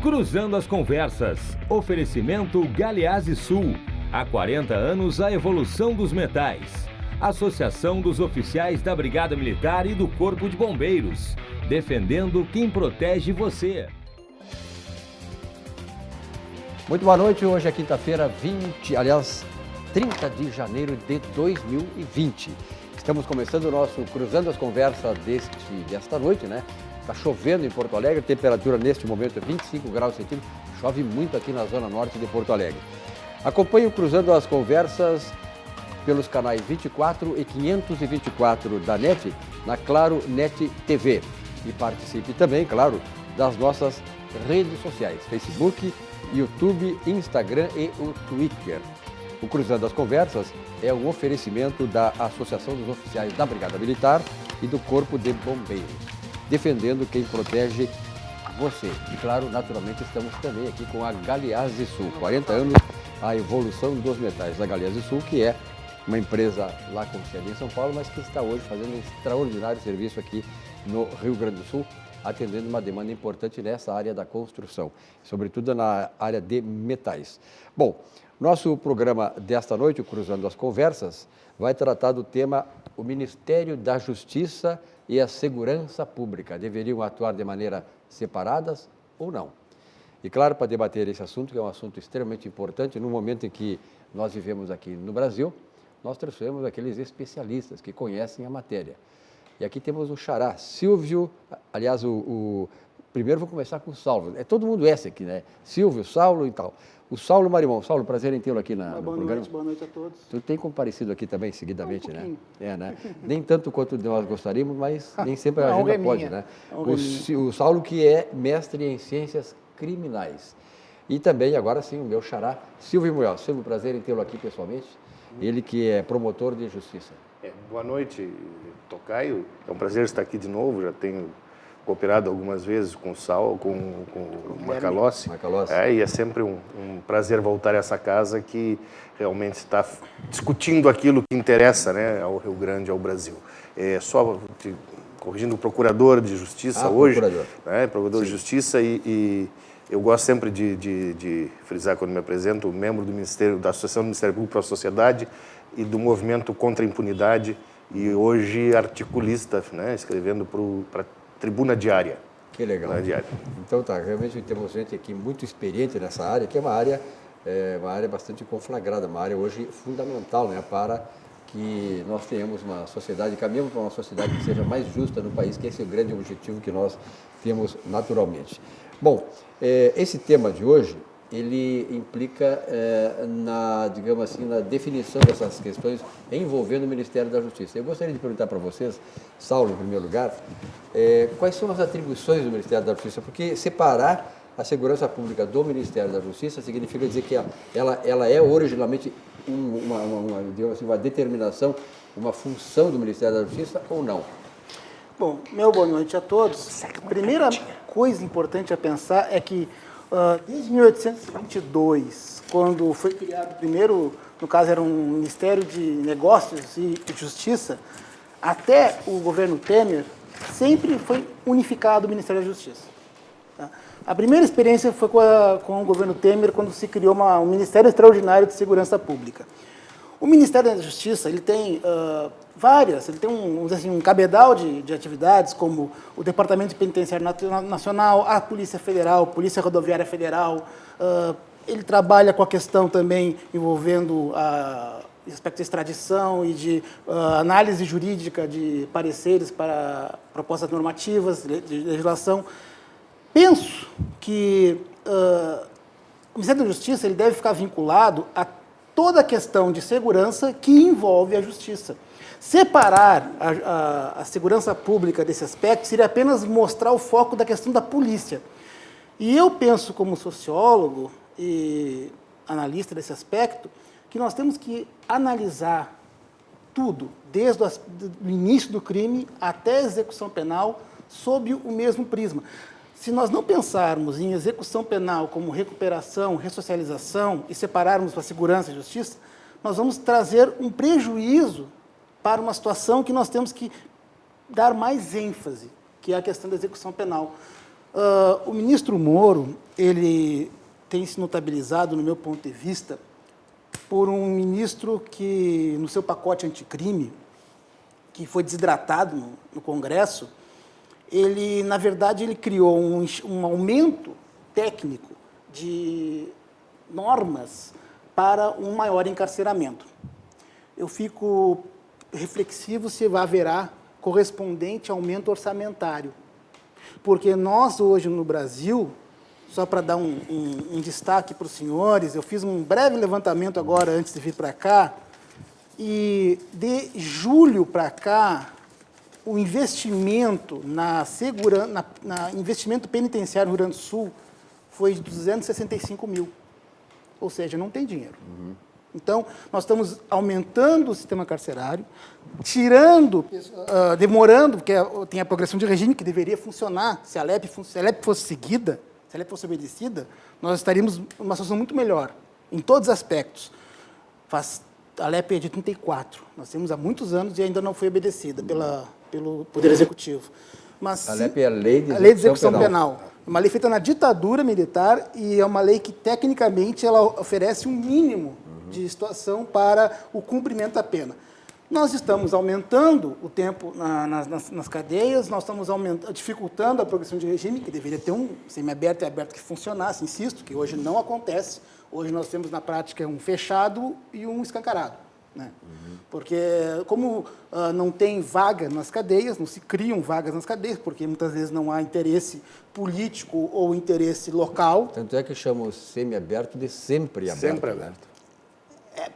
Cruzando as Conversas. Oferecimento Galeazzi Sul. Há 40 anos a evolução dos metais. Associação dos Oficiais da Brigada Militar e do Corpo de Bombeiros. Defendendo quem protege você. Muito boa noite, hoje é quinta-feira, 30 de janeiro de 2020. Estamos começando o nosso Cruzando as Conversas desta noite, né? Está chovendo em Porto Alegre, a temperatura neste momento é 25 graus centígrados, chove muito aqui na zona norte de Porto Alegre. Acompanhe o Cruzando as Conversas pelos canais 24 e 524 da NET, na Claro NET TV. E participe também, claro, das nossas redes sociais, Facebook, YouTube, Instagram e o Twitter. O Cruzando as Conversas é um oferecimento da Associação dos Oficiais da Brigada Militar e do Corpo de Bombeiros, defendendo quem protege você. E claro, naturalmente, estamos também aqui com a Galeazzi Sul, 40 anos, a evolução dos metais da Galeazzi Sul, que é uma empresa lá com sede em São Paulo, mas que está hoje fazendo um extraordinário serviço aqui no Rio Grande do Sul, atendendo uma demanda importante nessa área da construção, sobretudo na área de metais. Bom, nosso programa desta noite, o Cruzando as Conversas, vai tratar do tema o Ministério da Justiça e a Segurança Pública. Deveriam atuar de maneira separadas ou não? E claro, para debater esse assunto, que é um assunto extremamente importante, no momento em que nós vivemos aqui no Brasil, nós trouxemos aqueles especialistas que conhecem a matéria. E aqui temos o xará, Silvio, aliás, primeiro vou começar com o Saulo, todo mundo esse aqui, né? Silvio, Saulo e tal. O Saulo Marimão. Saulo, prazer em tê-lo aqui no programa. Boa noite a todos. Tu tem comparecido aqui também, seguidamente, né? Né? Nem tanto quanto nós gostaríamos, mas nem sempre a agenda pode, né? O Saulo, que é mestre em Ciências Criminais. E também, agora sim, o meu xará, Silvio Munhoz. Silvio, prazer em tê-lo aqui pessoalmente. Ele que é promotor de justiça. Boa noite, Tocaio. É um prazer estar aqui de novo. Já tenho cooperado algumas vezes com o Saulo, com o Macalossi. E é sempre um prazer voltar a essa casa que realmente está discutindo aquilo que interessa, né, ao Rio Grande, ao Brasil. Só corrigindo o procurador de justiça hoje, procurador de justiça, e eu gosto sempre de frisar quando me apresento, membro da Associação do Ministério Público para a Sociedade e do Movimento contra a Impunidade, e hoje articulista, né, escrevendo para a Tribuna Diária. Que legal. Então tá, realmente temos gente aqui muito experiente nessa área, que é uma área bastante conflagrada, uma área hoje fundamental, né, para que nós tenhamos uma sociedade, caminhamos para uma sociedade que seja mais justa no país, que esse é o grande objetivo que nós temos naturalmente. Bom, esse tema de hoje, ele implica digamos assim, na definição dessas questões envolvendo o Ministério da Justiça. Eu gostaria de perguntar para vocês, Saulo, em primeiro lugar, quais são as atribuições do Ministério da Justiça? Porque separar a segurança pública do Ministério da Justiça significa dizer que ela é originalmente digamos assim, uma determinação, uma função do Ministério da Justiça ou não? Bom, boa noite a todos. A primeira coisa importante a pensar é que desde 1822, quando foi criado o primeiro, no caso era um Ministério de Negócios e Justiça, até o governo Temer, sempre foi unificado o Ministério da Justiça. Tá? A primeira experiência foi com o governo Temer, quando se criou um Ministério Extraordinário de Segurança Pública. O Ministério da Justiça, ele tem ele tem um cabedal de atividades, como o Departamento Penitenciário Nacional, a Polícia Federal, Polícia Rodoviária Federal. Ele trabalha com a questão também envolvendo aspecto de extradição e de análise jurídica de pareceres para propostas normativas, de legislação. Penso que o Ministério da Justiça ele deve ficar vinculado a toda a questão de segurança que envolve a justiça. Separar a segurança pública desse aspecto seria apenas mostrar o foco da questão da polícia. E eu penso, como sociólogo e analista desse aspecto, que nós temos que analisar tudo, desde o início do crime até a execução penal, sob o mesmo prisma. Se nós não pensarmos em execução penal como recuperação, ressocialização e separarmos para segurança e justiça, nós vamos trazer um prejuízo para uma situação que nós temos que dar mais ênfase, que é a questão da execução penal. O ministro Moro, ele tem se notabilizado, no meu ponto de vista, por um ministro que, no seu pacote anticrime, que foi desidratado no Congresso, ele, na verdade, ele criou um aumento técnico de normas para um maior encarceramento. Eu fico reflexivo se haverá correspondente aumento orçamentário. Porque nós, hoje, no Brasil, só para dar um destaque para os senhores, eu fiz um breve levantamento agora, antes de vir para cá, e de julho para cá, o investimento investimento penitenciário no Rio Grande do Sul foi de 265 mil. Ou seja, não tem dinheiro. Então, nós estamos aumentando o sistema carcerário, demorando, porque tem a progressão de regime que deveria funcionar. Se a LEP fosse seguida, se a LEP fosse obedecida, nós estaríamos numa situação muito melhor, em todos os aspectos. A LEP é de 34, nós temos há muitos anos e ainda não foi obedecida pelo Poder Executivo. Mas, a LEP é a Lei de Execução Penal. É uma lei feita na ditadura militar e é uma lei que, tecnicamente, ela oferece um mínimo de situação para o cumprimento da pena. Nós estamos aumentando o tempo nas cadeias, nós estamos dificultando a progressão de regime, que deveria ter um semiaberto e aberto que funcionasse, insisto, que hoje não acontece. Hoje nós temos, na prática, um fechado e um escancarado. Né? Porque, como não tem vaga nas cadeias, não se criam vagas nas cadeias, porque muitas vezes não há interesse político ou interesse local. Tanto é que chamam o semiaberto de sempre aberto. Sempre aberto.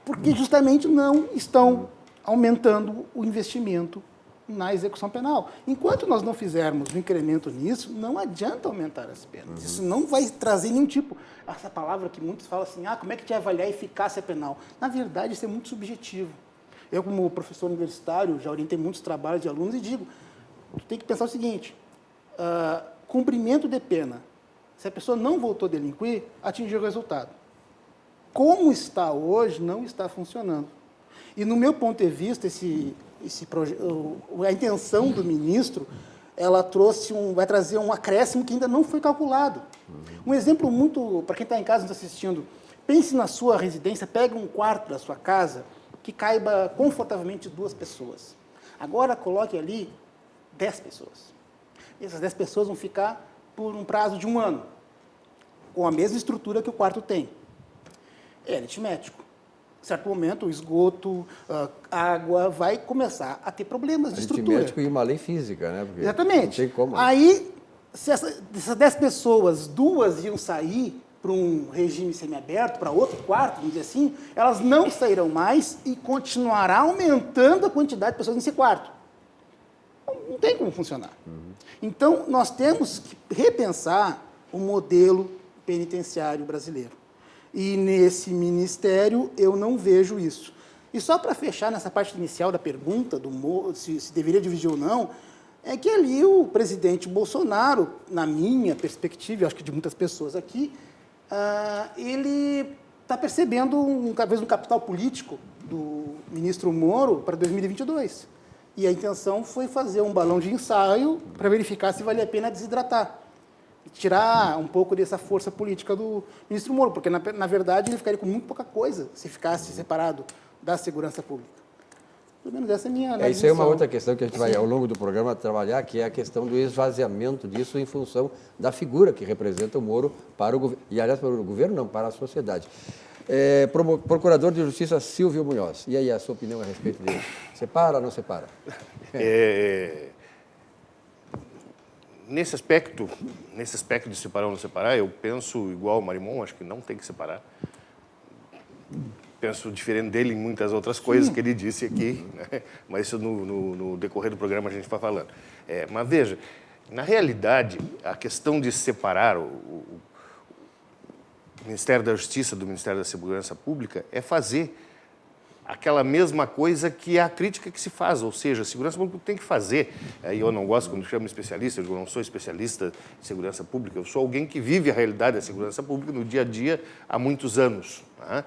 Porque justamente não estão aumentando o investimento na execução penal. Enquanto nós não fizermos um incremento nisso, não adianta aumentar as penas. Isso não vai trazer nenhum tipo... Essa palavra que muitos falam assim, como é que te avaliar a eficácia penal? Na verdade, isso é muito subjetivo. Eu, como professor universitário, já orientei muitos trabalhos de alunos e digo, tu tem que pensar o seguinte, cumprimento de pena. Se a pessoa não voltou a delinquir, atingiu o resultado. Como está hoje, não está funcionando. E, no meu ponto de vista, a intenção do ministro, ela vai trazer um acréscimo que ainda não foi calculado. Um exemplo muito, para quem está em casa nos assistindo, pense na sua residência, pegue um quarto da sua casa que caiba confortavelmente 2 pessoas. Agora, coloque ali 10 pessoas. Essas 10 pessoas vão ficar por um prazo de 1 ano, com a mesma estrutura que o quarto tem. É aritmético. Em certo momento, o esgoto, a água, vai começar a ter problemas de estrutura. Aritmético e uma lei física, né? Porque exatamente. Não tem como. Aí, se dessas 10 pessoas, 2 iam sair para um regime semiaberto, para outro quarto, vamos dizer assim, elas não sairão mais e continuará aumentando a quantidade de pessoas nesse quarto. Não tem como funcionar. Então, nós temos que repensar o modelo penitenciário brasileiro. E nesse ministério eu não vejo isso. E só para fechar nessa parte inicial da pergunta, se deveria dividir ou não, é que ali o presidente Bolsonaro, na minha perspectiva, acho que de muitas pessoas aqui, ele está percebendo talvez um capital político do ministro Moro para 2022. E a intenção foi fazer um balão de ensaio para verificar se valia a pena desidratar. Tirar um pouco dessa força política do ministro Moro, porque, na verdade, ele ficaria com muito pouca coisa se ficasse separado da segurança pública. Pelo menos essa é a minha análise. Isso aí é uma outra questão que a gente vai, ao longo do programa, trabalhar, que é a questão do esvaziamento disso em função da figura que representa o Moro para o governo. E, aliás, para o governo, não, para a sociedade. Procurador de Justiça Silvio Munhoz. E aí, a sua opinião a respeito dele? Separa ou não separa? Nesse aspecto de separar ou não separar, eu penso igual ao Marimon, acho que não tem que separar. Penso diferente dele em muitas outras coisas que ele disse aqui, né? Mas isso no decorrer do programa a gente vai falando. Mas veja, na realidade, a questão de separar o Ministério da Justiça do Ministério da Segurança Pública é fazer aquela mesma coisa que é a crítica que se faz, ou seja, a segurança pública tem que fazer. Eu não gosto quando chamo especialista, eu não sou especialista em segurança pública, eu sou alguém que vive a realidade da segurança pública no dia a dia há muitos anos. Né?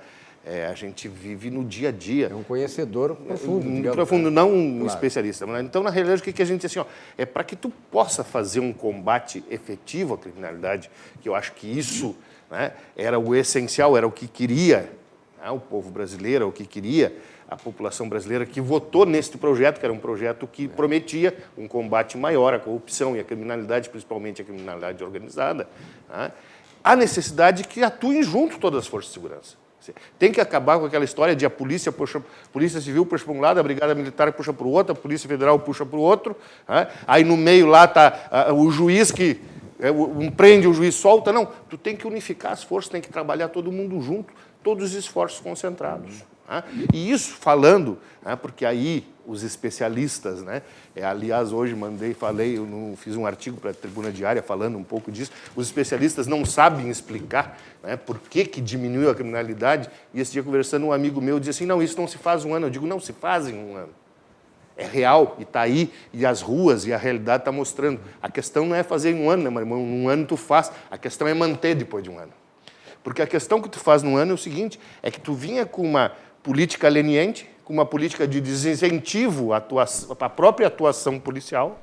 a gente vive no dia a dia. É um conhecedor profundo. Digamos, profundo, não um especialista. Então, na realidade, o que a gente diz assim, é para que tu possa fazer um combate efetivo à criminalidade, que eu acho que isso, né, era o essencial, era o que queria, né, o povo brasileiro, o que queria a população brasileira que votou neste projeto, que era um projeto que prometia um combate maior à corrupção e à criminalidade, principalmente à criminalidade organizada, né? A necessidade que atuem junto todas as forças de segurança. Tem que acabar com aquela história de a polícia civil puxa para um lado, a brigada militar puxa para o outro, a polícia federal puxa para o outro, né? Aí no meio lá está o juiz que prende, o juiz solta. Não, tu tem que unificar as forças, tem que trabalhar todo mundo junto, todos os esforços concentrados. E isso falando, porque aí os especialistas, né, aliás, hoje fiz um artigo para a Tribuna Diária falando um pouco disso, os especialistas não sabem explicar, né, por que diminuiu a criminalidade, e esse dia conversando, um amigo meu disse assim, não, isso não se faz um ano. Eu digo, não, se faz em um ano. É real, e está aí, e as ruas, e a realidade está mostrando. A questão não é fazer em um ano, né, meu irmão? Um ano tu faz, a questão é manter depois de um ano. Porque a questão que tu faz num ano é o seguinte, é que tu vinha com uma política leniente, com uma política de desincentivo à própria atuação policial,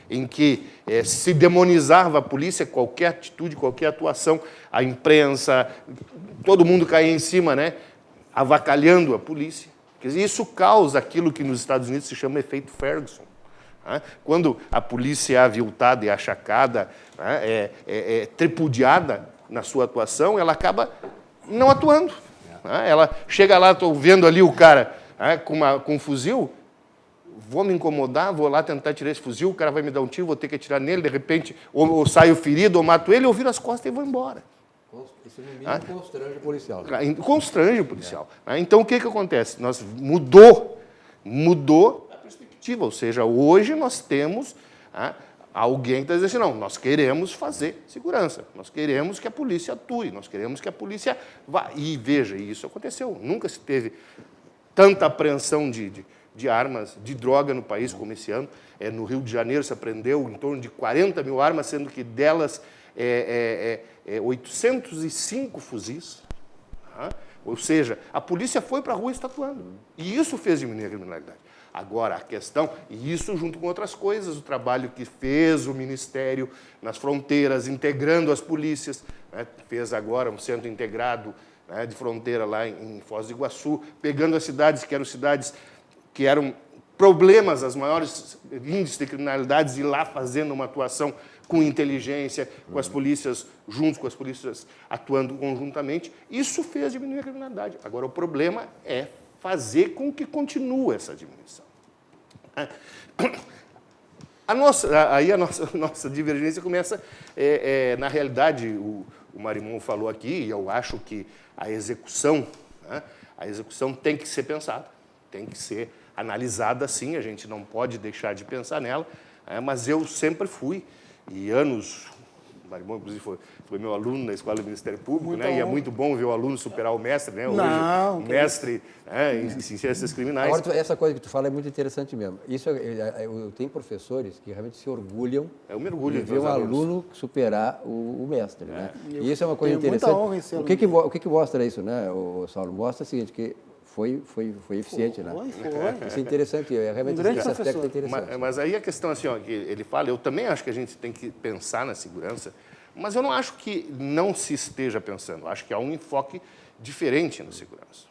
em que se demonizava a polícia, qualquer atitude, qualquer atuação, a imprensa, todo mundo caía em cima, né, avacalhando a polícia. Quer dizer, isso causa aquilo que nos Estados Unidos se chama efeito Ferguson. Quando a polícia é aviltada e achacada, tripudiada na sua atuação, ela acaba não atuando. Ela chega lá, estou vendo ali o cara com um fuzil, vou me incomodar, vou lá tentar tirar esse fuzil, o cara vai me dar um tiro, vou ter que atirar nele, de repente, ou saio ferido, ou mato ele, ou viro as costas e vou embora. Isso no mínimo constrange o policial. Constrange o policial. Então, o que acontece? Mudou a perspectiva, ou seja, hoje nós temos alguém que está dizendo assim, não, nós queremos fazer segurança, nós queremos que a polícia atue, nós queremos que a polícia vá. E veja, isso aconteceu. Nunca se teve tanta apreensão de armas, de droga no país como esse ano. No Rio de Janeiro se apreendeu em torno de 40 mil armas, sendo que delas 805 fuzis. Ou seja, a polícia foi para a rua e está atuando. E isso fez diminuir a criminalidade. Agora, a questão, e isso junto com outras coisas, o trabalho que fez o Ministério nas fronteiras, integrando as polícias, né, fez agora um centro integrado, né, de fronteira lá em Foz do Iguaçu, pegando as cidades que eram problemas, as maiores índices de criminalidades, e lá fazendo uma atuação com inteligência, com as polícias, junto com as polícias atuando conjuntamente. Isso fez diminuir a criminalidade. Agora, o problema é fazer com que continue essa diminuição. A nossa divergência começa, na realidade, o Marimon falou aqui, e eu acho que a execução tem que ser pensada, tem que ser analisada sim, a gente não pode deixar de pensar nela, mas eu sempre fui, e anos... O Marimon, inclusive, foi meu aluno na Escola do Ministério Público, né? E é muito bom ver o aluno superar o mestre, né? Hoje, o mestre em ciências criminais. Agora, essa coisa que tu fala é muito interessante mesmo. Isso, eu tenho professores que realmente se orgulham de ver um aluno superar o mestre, né? E isso é uma coisa interessante. O que mostra isso, né, o Saulo? Mostra o seguinte, que foi eficiente, né? Foi. Isso é interessante, realmente esse aspecto é interessante. Mas aí a questão, assim, que ele fala, eu também acho que a gente tem que pensar na segurança, mas eu não acho que não se esteja pensando, eu acho que há um enfoque diferente na segurança.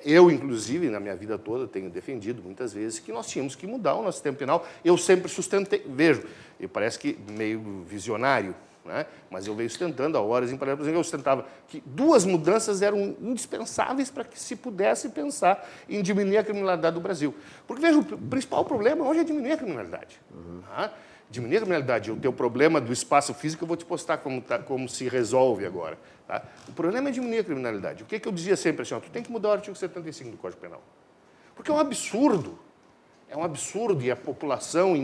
Eu, inclusive, na minha vida toda, tenho defendido muitas vezes que nós tínhamos que mudar o nosso sistema penal. Eu sempre sustentei, vejo, e parece que meio visionário, né? Mas eu venho sustentando há horas em paralelo, por exemplo, eu sustentava que 2 mudanças eram indispensáveis para que se pudesse pensar em diminuir a criminalidade do Brasil. Porque, veja, o principal problema hoje é diminuir a criminalidade. Diminuir a criminalidade. O teu problema do espaço físico, eu vou te postar como se resolve agora. Tá? O problema é diminuir a criminalidade. O que eu dizia sempre assim, tu tem que mudar o artigo 75 do Código Penal. Porque é um absurdo, e a população,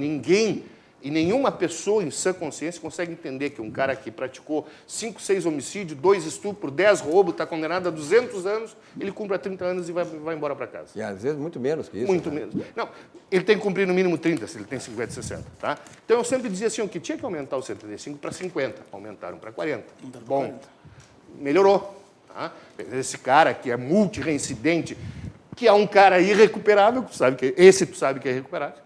e nenhuma pessoa em sã consciência consegue entender que um cara que praticou 5, 6 homicídios, 2 estupros, 10 roubos, está condenado a 200 anos, ele cumpre a 30 anos e vai embora para casa. E às vezes muito menos que isso. Muito menos. Não, ele tem que cumprir no mínimo 30, se ele tem 50, 60. Tá? Então eu sempre dizia assim, que tinha que aumentar o 75 para 50, aumentaram para 40. Bom, melhorou. Tá? Esse cara que é multireincidente, que é um cara irrecuperável, tu sabe que é irrecuperável,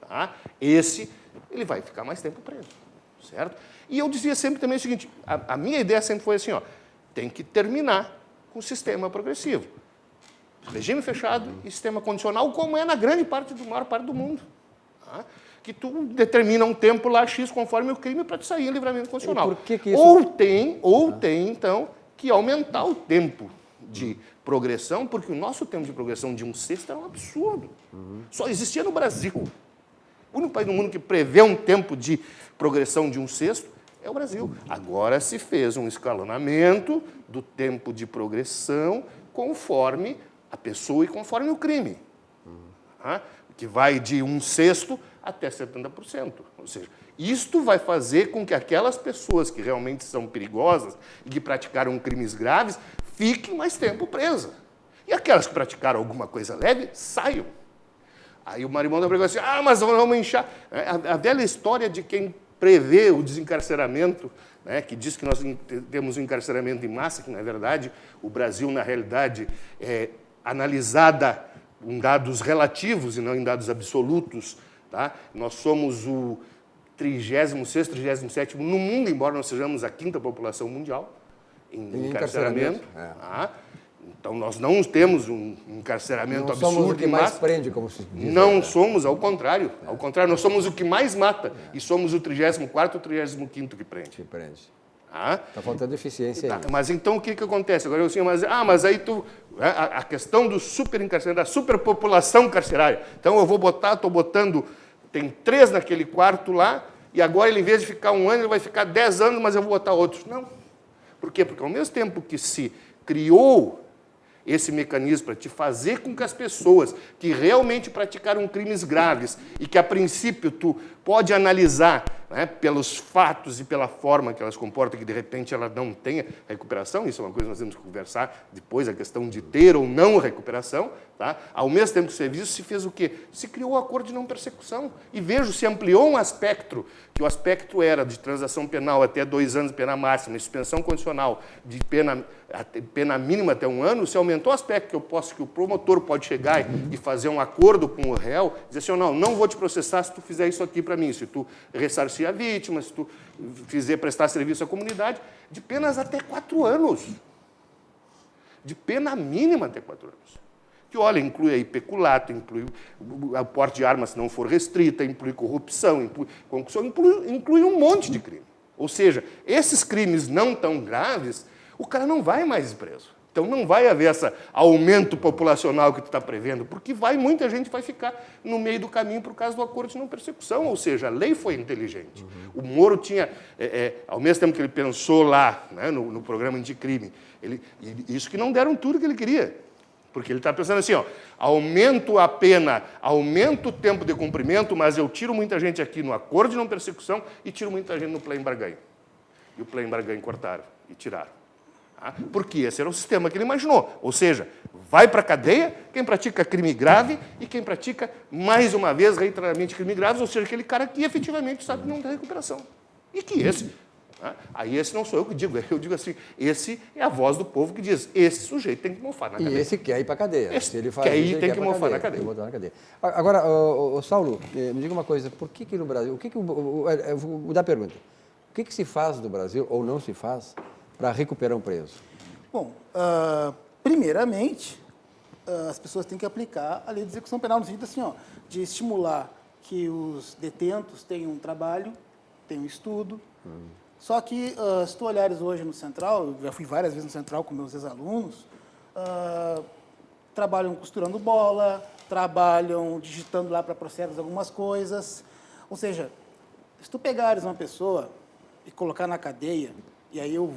tá? Esse, ele vai ficar mais tempo preso, certo? E eu dizia sempre também o seguinte, a minha ideia sempre foi assim, ó, tem que terminar com o sistema progressivo. Regime fechado e sistema condicional, como é na maior parte do mundo. Tá? Que tu determina um tempo lá X conforme o crime para tu sair em livramento condicional. E por que isso... Ou tem, então, que aumentar o tempo de progressão, porque o nosso tempo de progressão de 1/6 era um absurdo. Só existia no Brasil. O único país do mundo que prevê um tempo de progressão de 1/6 é o Brasil. Agora se fez um escalonamento do tempo de progressão conforme a pessoa e conforme o crime. Que vai de 1/6 até 70%. Ou seja, isto vai fazer com que aquelas pessoas que realmente são perigosas e que praticaram crimes graves fiquem mais tempo presas. E aquelas que praticaram alguma coisa leve, saiam. Aí o Marimonda pregou assim, mas vamos inchar. A velha história de quem prevê o desencarceramento, né, que diz que nós temos um encarceramento em massa, que, na verdade, o Brasil, na realidade, é analisada em dados relativos e não em dados absolutos. Tá? Nós somos o 36º, 37º no mundo, embora nós sejamos a 5ª população mundial em encarceramento. Tá? Então, nós não temos um encarceramento absurdo. Não somos o que mais prende, como se diz. Não somos, ao contrário. Ao contrário, nós somos o que mais mata. E somos o 34º ou 35º que prende. Que prende. Está faltando eficiência aí. Mas então o que acontece? Agora eu assim, mas aí tu. A questão do superencarceramento, da superpopulação carcerária. Então eu estou botando, tem 3 naquele quarto lá, e agora ele, em vez de ficar 1 ano, ele vai ficar 10 anos, mas eu vou botar outros. Não. Por quê? Porque ao mesmo tempo que se criou esse mecanismo para te fazer com que as pessoas que realmente praticaram crimes graves e que, a princípio, tu pode analisar, né, pelos fatos e pela forma que elas comportam, que, de repente, ela não tenha recuperação, isso é uma coisa que nós temos que conversar depois, a questão de ter ou não recuperação, tá? Ao mesmo tempo que o serviço se fez o quê? Se criou o acordo de não persecução. E vejo, se ampliou um aspecto, que o aspecto era de transação penal até 2 anos de pena máxima, suspensão condicional de pena mínima até 1 ano, se aumentou o aspecto que o promotor pode chegar e fazer um acordo com o réu, dizer assim, não vou te processar se tu fizer isso aqui para mim, se tu ressarcir a vítima, se tu prestar serviço à comunidade, de penas até 4 anos. De pena mínima até 4 anos. Que, olha, inclui aí peculato, inclui o porte de arma se não for restrita, inclui corrupção, inclui concussão, inclui um monte de crime. Ou seja, esses crimes não tão graves, o cara não vai mais preso. Então não vai haver esse aumento populacional que tu está prevendo, porque muita gente vai ficar no meio do caminho por causa do acordo de não persecução. Ou seja, a lei foi inteligente. O Moro tinha, ao mesmo tempo que ele pensou lá, né, no programa anticrime, isso que não deram tudo que ele queria. Porque ele está pensando assim, aumento a pena, aumento o tempo de cumprimento, mas eu tiro muita gente aqui no acordo de não persecução e tiro muita gente no plain bargain. E o plain bargain cortaram e tiraram. Porque esse era o sistema que ele imaginou. Ou seja, vai para a cadeia quem pratica crime grave e quem pratica, mais uma vez, reiteradamente crime grave, ou seja, aquele cara que efetivamente sabe que não tem recuperação. E que esse... Aí esse não sou eu que digo, eu digo assim, esse é a voz do povo que diz, esse sujeito tem que mofar na cadeia. E esse quer ir para a cadeia. Esse se ele faz quer ir, tem que mofar na cadeia. Agora, Saulo, me diga uma coisa, por que no Brasil, eu vou dar a pergunta, o que se faz no Brasil, ou não se faz, para recuperar um preso? Bom, primeiramente, as pessoas têm que aplicar a lei de execução penal no sentido assim, de estimular que os detentos tenham um trabalho, tenham um estudo. Só que, se tu olhares hoje no Central, eu já fui várias vezes no Central com meus ex-alunos, trabalham costurando bola, trabalham digitando lá para processos algumas coisas. Ou seja, se tu pegares uma pessoa e colocar na cadeia, e aí eu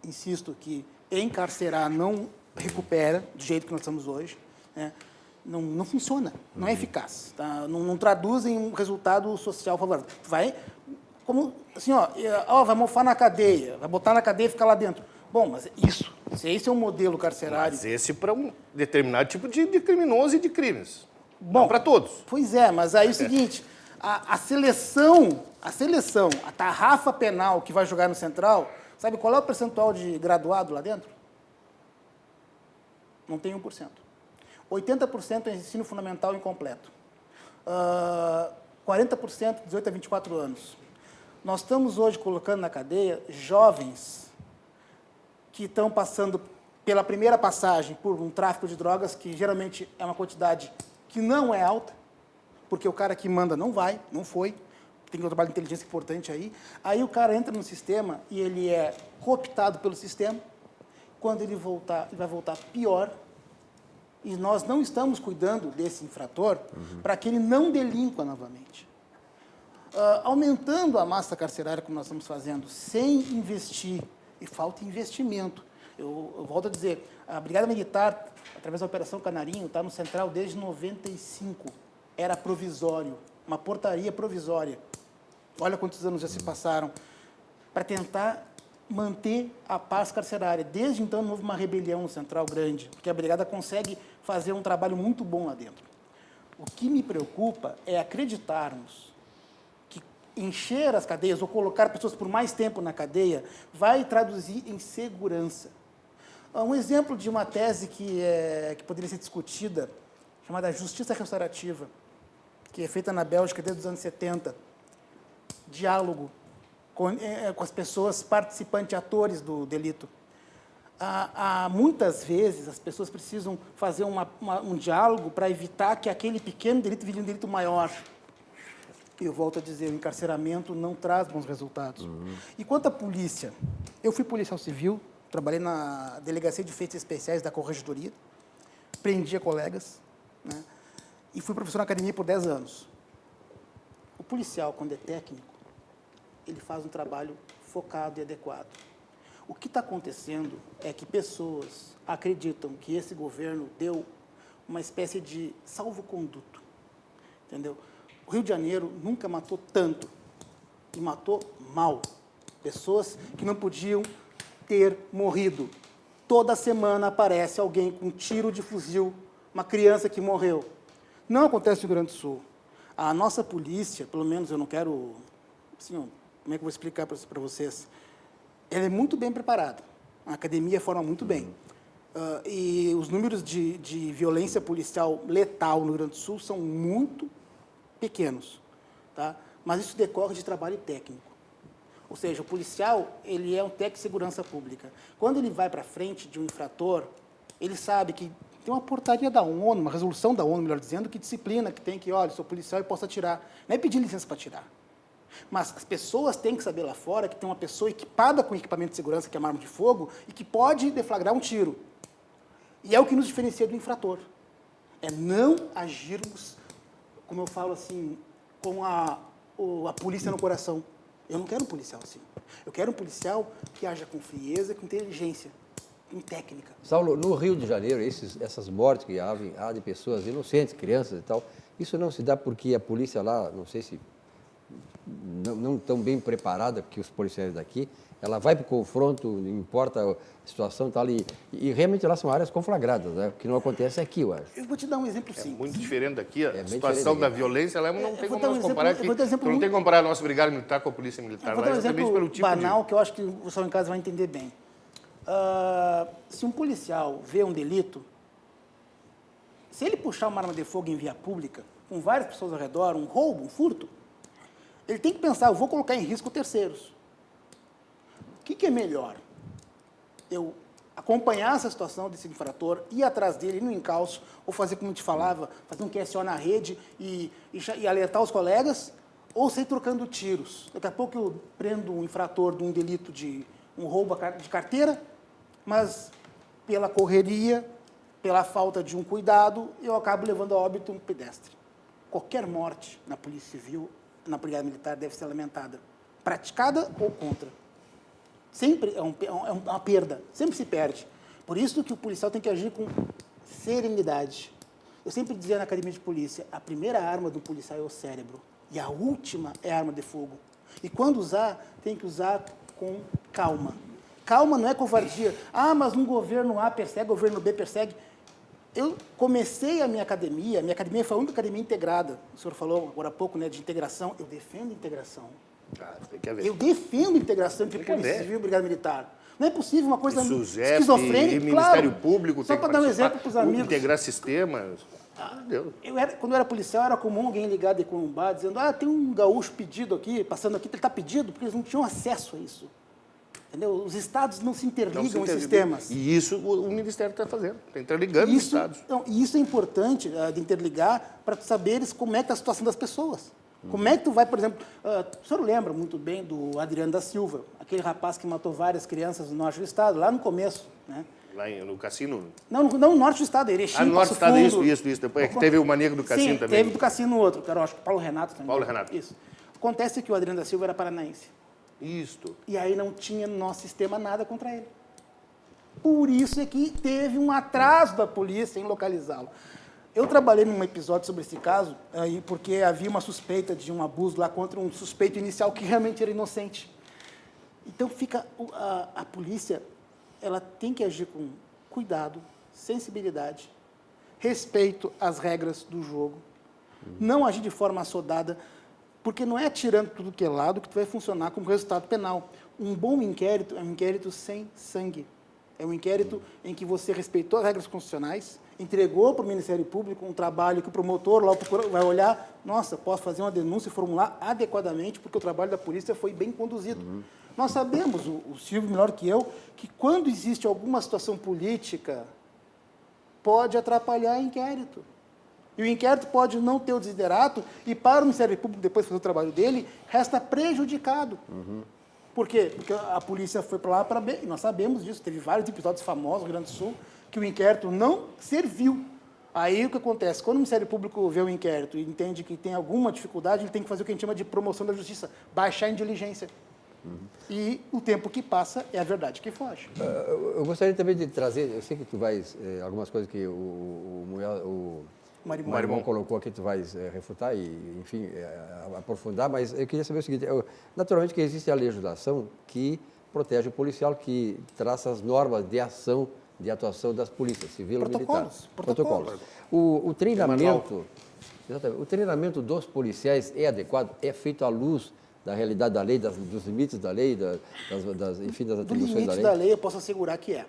insisto que encarcerar não recupera do jeito que nós estamos hoje, né? Não funciona, não é eficaz, tá? Não traduz em um resultado social favorável. Vai, como assim, vai mofar na cadeia, vai botar na cadeia e ficar lá dentro. Bom, mas se esse é um modelo carcerário... Mas esse para um determinado tipo de criminoso e de crimes. Bom, para todos. Pois é, mas aí é o seguinte, a seleção, a tarrafa penal que vai jogar no Central, sabe qual é o percentual de graduado lá dentro? não tem 1%. 80% é ensino fundamental incompleto. 40% 18 a 24 anos. Nós estamos hoje colocando na cadeia jovens que estão passando pela primeira passagem por um tráfico de drogas, que geralmente é uma quantidade que não é alta, porque o cara que manda não foi, tem um trabalho de inteligência importante aí. Aí o cara entra no sistema e ele é cooptado pelo sistema. Quando ele voltar, ele vai voltar pior. E nós não estamos cuidando desse infrator para que ele não delinqua novamente. Aumentando a massa carcerária, como nós estamos fazendo, sem investir, e falta investimento. Eu volto a dizer, a Brigada Militar, através da Operação Canarinho, está no Central desde 95. Era provisório, uma portaria provisória. Olha quantos anos já se passaram, para tentar manter a paz carcerária. Desde então, não houve uma rebelião no Central grande, porque a Brigada consegue fazer um trabalho muito bom lá dentro. O que me preocupa é acreditarmos que encher as cadeias ou colocar pessoas por mais tempo na cadeia vai traduzir em segurança. Um exemplo de uma tese que poderia ser discutida, chamada justiça restaurativa, que é feita na Bélgica desde os anos 70, diálogo com as pessoas participantes, atores do delito. Muitas vezes, as pessoas precisam fazer um diálogo para evitar que aquele pequeno delito vire um delito maior. Eu volto a dizer, o encarceramento não traz bons resultados. E quanto à polícia, eu fui policial civil, trabalhei na Delegacia de Feitos Especiais da Corregedoria, prendia colegas, né, e fui professor na academia por 10 anos. O policial, quando é técnico, ele faz um trabalho focado e adequado. O que está acontecendo é que pessoas acreditam que esse governo deu uma espécie de salvo-conduto, entendeu? O Rio de Janeiro nunca matou tanto, e matou mal. Pessoas que não podiam ter morrido. Toda semana aparece alguém com um tiro de fuzil, uma criança que morreu. Não acontece no Rio Grande do Sul. A nossa polícia, pelo menos eu não quero... Assim, como é que eu vou explicar para vocês? Ela é muito bem preparada. A academia forma muito bem. E os números de violência policial letal no Rio Grande do Sul são muito pequenos. Tá? Mas isso decorre de trabalho técnico. Ou seja, o policial, ele é um técnico de segurança pública. Quando ele vai para frente de um infrator, ele sabe que tem uma portaria da ONU, uma resolução da ONU, melhor dizendo, que disciplina, que tem que, olha, sou policial e posso atirar. Não é pedir licença para atirar. Mas as pessoas têm que saber lá fora que tem uma pessoa equipada com equipamento de segurança, que é uma arma de fogo, e que pode deflagrar um tiro. E é o que nos diferencia do infrator. É não agirmos, como eu falo assim, com a polícia no coração. Eu não quero um policial assim. Eu quero um policial que haja com frieza, com inteligência, com técnica. Saulo, no Rio de Janeiro, essas mortes que há de pessoas inocentes, crianças e tal, isso não se dá porque a polícia lá, não sei se não tão bem preparada que os policiais daqui, ela vai para o confronto, não importa a situação e tal, e realmente lá são áreas conflagradas, né? O que não acontece aqui, eu acho. Eu vou te dar um exemplo simples. É muito diferente daqui, a situação da violência, lá não tem como nós comparar aqui. Não tem como comparar a nossa brigada militar com a polícia militar. Vou dar um exemplo banal que eu acho que o pessoal em casa vai entender bem. Se um policial vê um delito, se ele puxar uma arma de fogo em via pública, com várias pessoas ao redor, um roubo, um furto, ele tem que pensar, eu vou colocar em risco terceiros. O que é melhor? Eu acompanhar essa situação desse infrator, ir atrás dele, ir no encalço, ou fazer como a gente falava, fazer um QSO na rede e alertar os colegas, ou sair trocando tiros. Daqui a pouco eu prendo um infrator de um delito de um roubo de carteira, mas pela correria, pela falta de um cuidado, eu acabo levando a óbito um pedestre. Qualquer morte na Polícia Civil, na Brigada Militar, deve ser lamentada, praticada ou contra. Sempre é uma perda, sempre se perde. Por isso que o policial tem que agir com serenidade. Eu sempre dizia na academia de polícia, a primeira arma do policial é o cérebro e a última é a arma de fogo. E quando usar, tem que usar com calma. Calma não é covardia. Mas um governo A persegue, governo B persegue. Eu comecei a minha academia foi a única academia integrada. O senhor falou agora há pouco, né, de integração. Eu defendo integração. Tem que haver. Eu defendo integração entre Polícia Civil e Brigada Militar. Não é possível uma coisa SUSEP, esquizofrênica. E Ministério Público Só tem para que dar um exemplo para os amigos. integrar sistemas. Quando eu era policial, era comum alguém ligar de Corumbá dizendo tem um gaúcho pedido aqui, passando aqui, ele está pedido, porque eles não tinham acesso a isso. Entendeu? Os estados não se interligam em sistemas. E isso o Ministério está fazendo, está interligando os estados. E isso é importante, de interligar, para tu saberes como é que está a situação das pessoas. Como é que tu vai, por exemplo... o senhor lembra muito bem do Adriano da Silva, aquele rapaz que matou várias crianças no norte do estado, lá no começo, né? Lá no cassino? Não, no norte do estado, Erechim, no norte do estado, isso. Depois é que teve o maníaco do cassino também. Teve do cassino outro, que era, acho que Paulo Renato também. Paulo Renato. Isso. Acontece que o Adriano da Silva era paranaense. Isto. E aí não tinha no nosso sistema nada contra ele. Por isso é que teve um atraso da polícia em localizá-lo. Eu trabalhei num episódio sobre esse caso, porque havia uma suspeita de um abuso lá contra um suspeito inicial que realmente era inocente. Então fica a polícia, ela tem que agir com cuidado, sensibilidade, respeito às regras do jogo, não agir de forma assodada, porque não é atirando tudo que é lado que tu vai funcionar como resultado penal. Um bom inquérito é um inquérito sem sangue. É um inquérito em que você respeitou as regras constitucionais, entregou para o Ministério Público um trabalho que o promotor lá vai olhar, nossa, posso fazer uma denúncia e formular adequadamente, porque o trabalho da polícia foi bem conduzido. Nós sabemos, o Silvio melhor que eu, que quando existe alguma situação política, pode atrapalhar o inquérito. E o inquérito pode não ter o desiderato, e para o Ministério Público, depois fazer o trabalho dele, resta prejudicado. Por quê? Porque a polícia foi para lá para bem, e nós sabemos disso, teve vários episódios famosos no Rio Grande do Sul, que o inquérito não serviu. Aí o que acontece? Quando o Ministério Público vê o inquérito e entende que tem alguma dificuldade, ele tem que fazer o que a gente chama de promoção da justiça, baixar a diligência. E o tempo que passa é a verdade que foge. Eu gostaria também de trazer, eu sei que tu vais, algumas coisas que o Marimon colocou aqui, tu vais refutar e, enfim, aprofundar, mas eu queria saber o seguinte, naturalmente que existe a legislação que protege o policial, que traça as normas de ação, de atuação das polícias, civil e militar. Protocolos. O treinamento, exatamente, o treinamento dos policiais é adequado? É feito à luz da realidade da lei, dos limites da lei, enfim, das atribuições da lei? Dos limites da lei eu posso assegurar que é.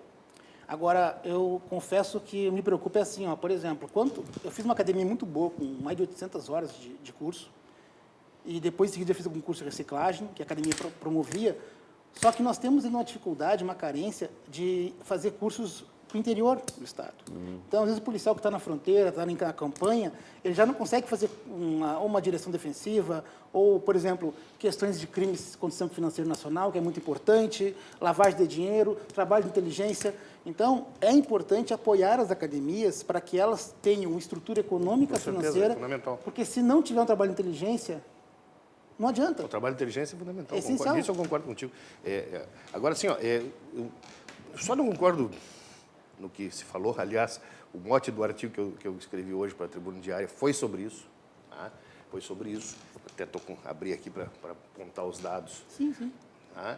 Agora, eu confesso que me preocupa é assim, por exemplo, eu fiz uma academia muito boa, com mais de 800 horas de curso, e depois em seguida eu fiz algum curso de reciclagem, que a academia promovia, só que nós temos uma dificuldade, uma carência de fazer cursos para o interior do estado. Então, às vezes o policial que está na fronteira, está na campanha, ele já não consegue fazer uma direção defensiva, ou, por exemplo, questões de crimes contra o sistema financeiro nacional, que é muito importante, lavagem de dinheiro, trabalho de inteligência. Então, é importante apoiar as academias para que elas tenham estrutura econômica, financeira, porque se não tiver um trabalho de inteligência, não adianta. O trabalho de inteligência é fundamental. É essencial. Isso eu concordo contigo. Agora, assim, eu só não concordo no que se falou. Aliás, o mote do artigo que eu escrevi hoje para a Tribuna Diária foi sobre isso. Tá? Foi sobre isso. Até abri aqui para apontar os dados. Sim, sim. Tá?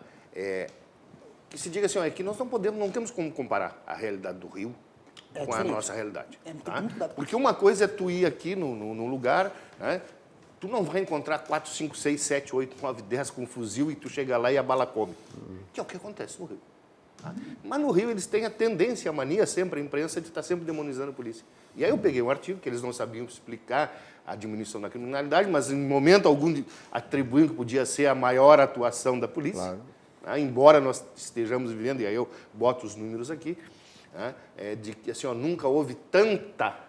Que se diga assim, que nós não temos como comparar a realidade do Rio com a nossa realidade. Tá? Porque uma coisa é tu ir aqui no lugar, né? Tu não vai encontrar 4, 5, 6, 7, 8, 9, 10 com fuzil e tu chega lá e a bala come. Que é o que acontece no Rio. Tá? Mas no Rio eles têm a tendência, a mania sempre, a imprensa, de estar sempre demonizando a polícia. E aí eu peguei um artigo que eles não sabiam explicar a diminuição da criminalidade, mas em momento algum atribuíam que podia ser a maior atuação da polícia. Claro. Tá? Embora nós estejamos vivendo, e aí eu boto os números aqui, tá? De que assim, nunca houve tanta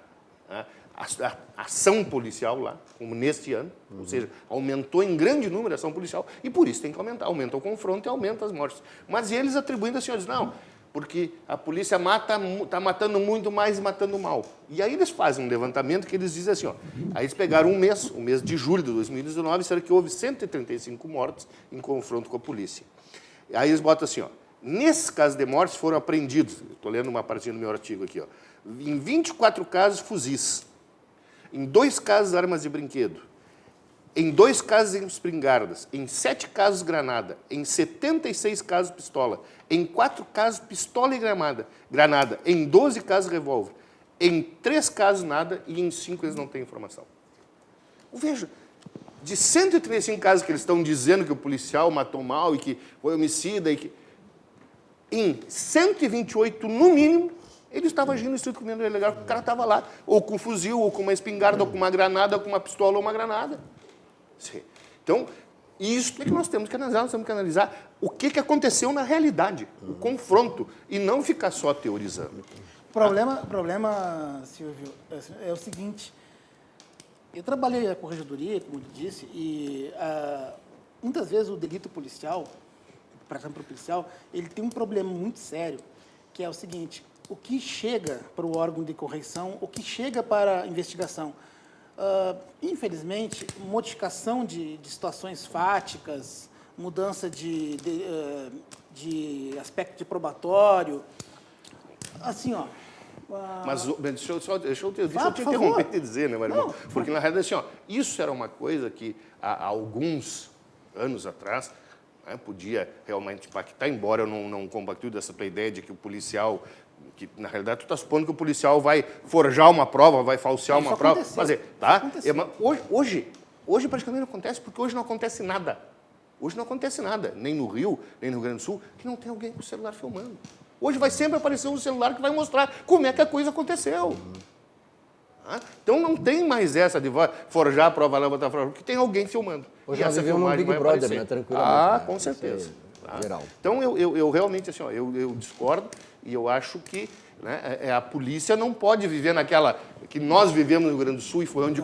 ação policial lá, como neste ano, ou seja, aumentou em grande número a ação policial, e por isso tem que aumentar, aumenta o confronto e aumenta as mortes. Mas eles atribuindo assim, dizem, não, porque a polícia está matando muito mais e matando mal. E aí eles fazem um levantamento que eles dizem assim, aí eles pegaram o mês de julho de 2019, disseram que houve 135 mortes em confronto com a polícia. Aí eles botam assim, nesses casos de mortes foram apreendidos, estou lendo uma partinha do meu artigo aqui, em 24 casos fuzis, em 2 casos armas de brinquedo, em 2 casos espingardas, em 7 casos granada, em 76 casos pistola, em 4 casos pistola e granada, em 12 casos revólver, em 3 casos nada e em 5 eles não têm informação. Veja, de 135 casos que eles estão dizendo que o policial matou mal e que foi homicida e que... em 128, no mínimo, ele estava agindo no estrito cumprimento ilegal, porque o cara estava lá, ou com fuzil, ou com uma espingarda, ou com uma granada, ou com uma pistola, ou uma granada. Então, isso é que nós temos que analisar, o que aconteceu na realidade, o confronto, e não ficar só teorizando. O problema, Silvio, é o seguinte, eu trabalhei na corregedoria, como eu disse, e muitas vezes o delito policial, ele tem um problema muito sério, que é o seguinte, o que chega para o órgão de correição, o que chega para a investigação, infelizmente, modificação de situações fáticas, mudança de aspecto de probatório, assim, ó. Mas deixa eu te interromper e dizer, né, Marimão? Porque, na realidade, assim, ó, isso era uma coisa que, há alguns anos atrás, né, podia realmente impactar, embora eu não compactue dessa tua ideia de que o policial, que, na realidade, tu está supondo que o policial vai forjar uma prova, vai falsear uma prova, fazer, tá? Hoje praticamente não acontece, porque hoje não acontece nada. Hoje não acontece nada, nem no Rio, nem no Rio Grande do Sul, que não tem alguém com o celular filmando. Hoje vai sempre aparecer um celular que vai mostrar como é que a coisa aconteceu. Então não tem mais essa de forjar a prova lá, botar a prova, porque tem alguém filmando. Hoje já vivemos no Big Brother, né? Tranquilamente. Com certeza. Geral. Então eu realmente, assim, ó, eu discordo e eu acho que, né, a polícia não pode viver naquela que nós vivemos no Rio Grande do Sul e foi onde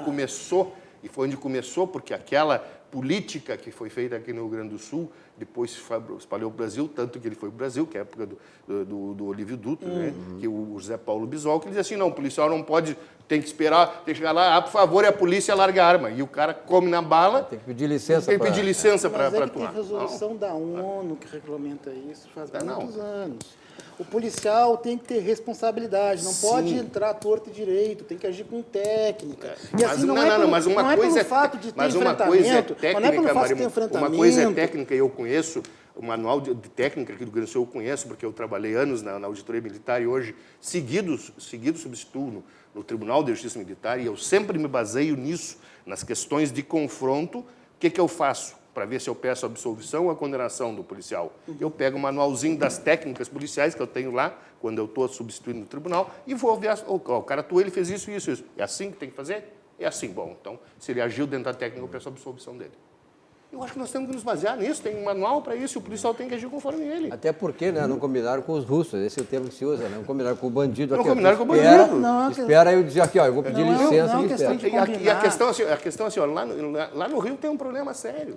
começou, porque aquela política que foi feita aqui no Rio Grande do Sul, depois se espalhou para o Brasil, tanto que ele foi para o Brasil, que é a época do Olívio Dutra, né? Que o José Paulo Bisol, que dizia assim, não, o policial não pode, tem que esperar, tem que chegar lá, por favor, e a polícia larga a arma. E o cara come na bala. Tem que pedir licença para atuar. Tem resolução da ONU que regulamenta isso faz muitos anos. O policial tem que ter responsabilidade, não pode entrar torto e direito, tem que agir com técnica. E assim, mas uma coisa é fato de ter enfrentamento, não é pelo fato de ter enfrentamento. Uma coisa é técnica, e eu conheço, o manual de técnica aqui do Rio Grande do Sul eu conheço, porque eu trabalhei anos na auditoria militar e hoje, seguido substituo no Tribunal de Justiça Militar, e eu sempre me baseio nisso, nas questões de confronto. O que eu faço? Para ver se eu peço absolvição ou a condenação do policial. Eu pego o manualzinho das técnicas policiais que eu tenho lá, quando eu estou substituindo no tribunal, e vou ver, o cara atuou, ele fez isso. É assim que tem que fazer? É assim. Bom, então, se ele agiu dentro da técnica, eu peço a absolvição dele. Eu acho que nós temos que nos basear nisso, tem um manual para isso, e o policial tem que agir conforme ele. Até porque, né, não combinaram com os russos, esse é o termo que se usa, né? Não combinaram com o bandido. Não combinaram com o bandido. Espera aí eu dizer aqui, ó, eu vou pedir licença. E a questão assim, ó, lá no Rio tem um problema sério.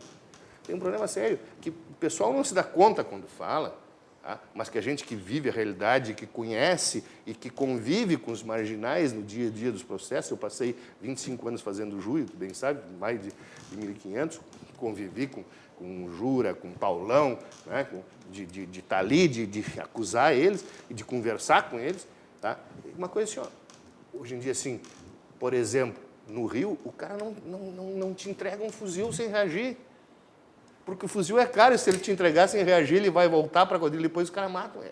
Tem um problema sério, que o pessoal não se dá conta quando fala, tá? Mas que a gente que vive a realidade, que conhece e que convive com os marginais no dia a dia dos processos, eu passei 25 anos fazendo juízo, tu bem sabe, mais de 1.500, convivi com o Jura, com o Paulão, né? De estar ali, de acusar eles e de conversar com eles. Tá? Uma coisa assim, ó, hoje em dia, assim, por exemplo, no Rio, o cara não te entrega um fuzil sem reagir. Porque o fuzil é caro, e se ele te entregar sem reagir, ele vai voltar para a quadrilha e depois os caras matam ele.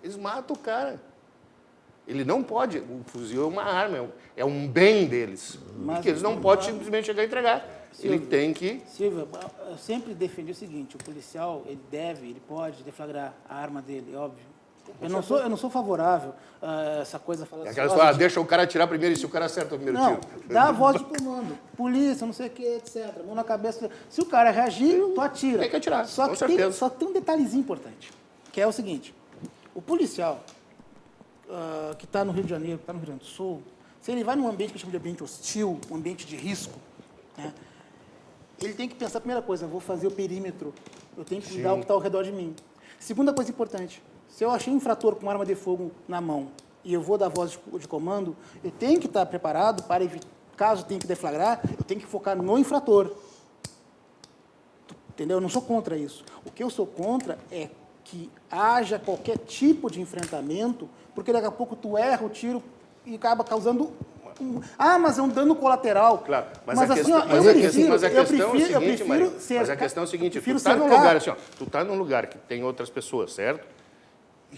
Eles matam o cara. Ele não pode, o fuzil é uma arma, é um bem deles. Porque eles não podem simplesmente chegar e entregar. Silvio, ele tem que... Silvio, eu sempre defendi o seguinte, o policial, ele pode deflagrar a arma dele, óbvio. Eu não sou favorável a essa coisa falando assim. Aquela história, deixa o cara atirar primeiro e se o cara acerta o primeiro tiro. Dá a voz de comando. Polícia, não sei o que, etc. Mão na cabeça. Se o cara reagir, tu atira. Tem que atirar, com certeza. Só tem um detalhezinho importante, que é o seguinte. O policial que está no Rio de Janeiro, que está no Rio Grande do Sul, se ele vai num ambiente que eu chamo de ambiente hostil, um ambiente de risco, né, ele tem que pensar, a primeira coisa, eu vou fazer o perímetro, eu tenho que cuidar o que está ao redor de mim. Segunda coisa importante, se eu achei um infrator com arma de fogo na mão e eu vou dar voz de comando, eu tenho que estar preparado para evitar, caso tenha que deflagrar, eu tenho que focar no infrator. Entendeu? Eu não sou contra isso. O que eu sou contra é que haja qualquer tipo de enfrentamento, porque daqui a pouco tu erra o tiro e acaba causando mas é um dano colateral. Claro, mas a questão é o seguinte, tu está num lugar assim, ó, tu está num lugar que tem outras pessoas, certo?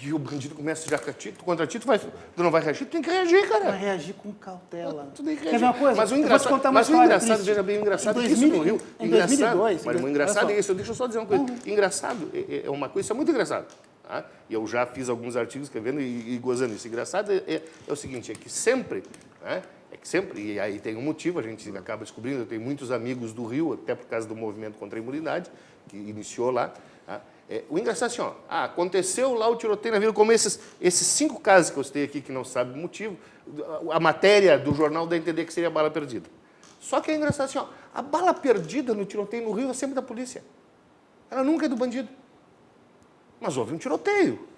E o bandido começa já contra ti, tu não vai reagir, tu tem que reagir, cara. Vai reagir com cautela. Tu tem que Quer reagir. ver uma coisa? Mas o Eu vou te contar uma história engraçado, triste. veja bem, o engraçado é Em que isso no Rio... Em 2002... Mas o engraçado é isso, deixa eu só dizer uma coisa. Engraçado é uma coisa, isso é muito engraçado. Tá? E eu já fiz alguns artigos escrevendo e gozando isso. Engraçado é o seguinte, é que sempre, né? E aí tem um motivo, a gente acaba descobrindo, eu tenho muitos amigos do Rio, até por causa do movimento contra a imunidade, que iniciou lá. Tá? O engraçado é assim, aconteceu lá o tiroteio na Vila, como esses 5 casos que eu citei aqui, que não sabe o motivo, a matéria do jornal dá a entender que seria bala perdida. Só que é engraçado assim, a bala perdida no tiroteio no Rio é sempre da polícia. Ela nunca é do bandido. Mas houve um tiroteio.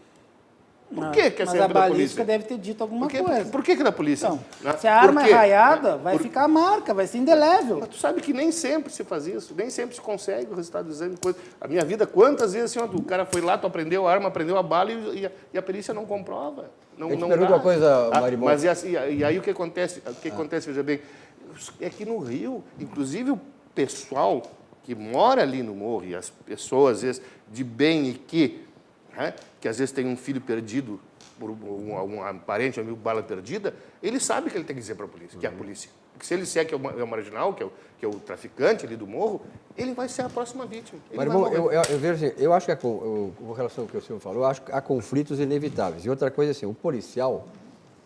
Por que é sempre da polícia? Mas a balística deve ter dito alguma coisa. Por que é da polícia? Então, se a arma é raiada, vai ficar a marca, vai ser indelével. Mas tu sabe que nem sempre se faz isso, nem sempre se consegue o resultado do exame. A minha vida, quantas vezes assim, o cara foi lá, tu aprendeu a arma, aprendeu a bala e a perícia não comprova. Não pergunta uma coisa, Marimon. Mas e aí o que acontece? Veja bem, é que no Rio, inclusive o pessoal que mora ali no morro, e as pessoas, às vezes, de bem e que às vezes tem um filho perdido por um parente, um amigo, bala perdida, ele sabe que ele tem que dizer para a polícia, que é a polícia. Porque se ele disser que é o marginal, que é o traficante ali do morro, ele vai ser a próxima vítima. Marimon, eu vejo assim, eu acho que, com relação ao que o senhor falou, eu acho que há conflitos inevitáveis. E outra coisa, assim, o policial,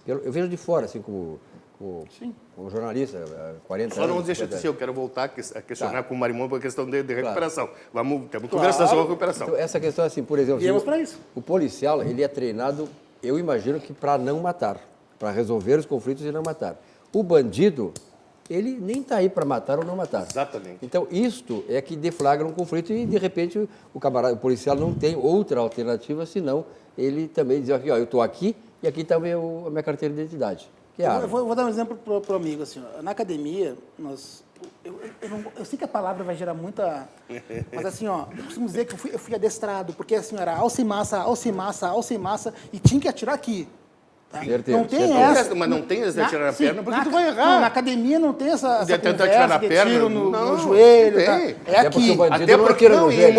eu vejo de fora, assim, como jornalista, 40 Só anos... não deixa de ser, eu quero voltar a questionar com o Marimon por questão de recuperação. Temos que conversar sobre a recuperação. Então, essa questão, assim, por exemplo... Viemos para isso. O policial, ele é treinado, eu imagino que para não matar, para resolver os conflitos e não matar. O bandido, ele nem está aí para matar ou não matar. Exatamente. Então, isto é que deflagra um conflito e, de repente, o policial não tem outra alternativa, senão ele também diz aqui, eu estou aqui e aqui está a minha carteira de identidade. Eu vou dar um exemplo para o amigo. Assim, na academia, eu sei que a palavra vai gerar muita... Mas assim, eu costumo dizer que eu fui adestrado, porque assim, era alça e massa, e tinha que atirar aqui. Tá? Certeza, não tem essa. Mas não tem essa de atirar na perna, porque tu vai errar. Na academia não tem essa tentar atirar na perna, tiro no joelho. Tem. Tá? É aqui. Até porque em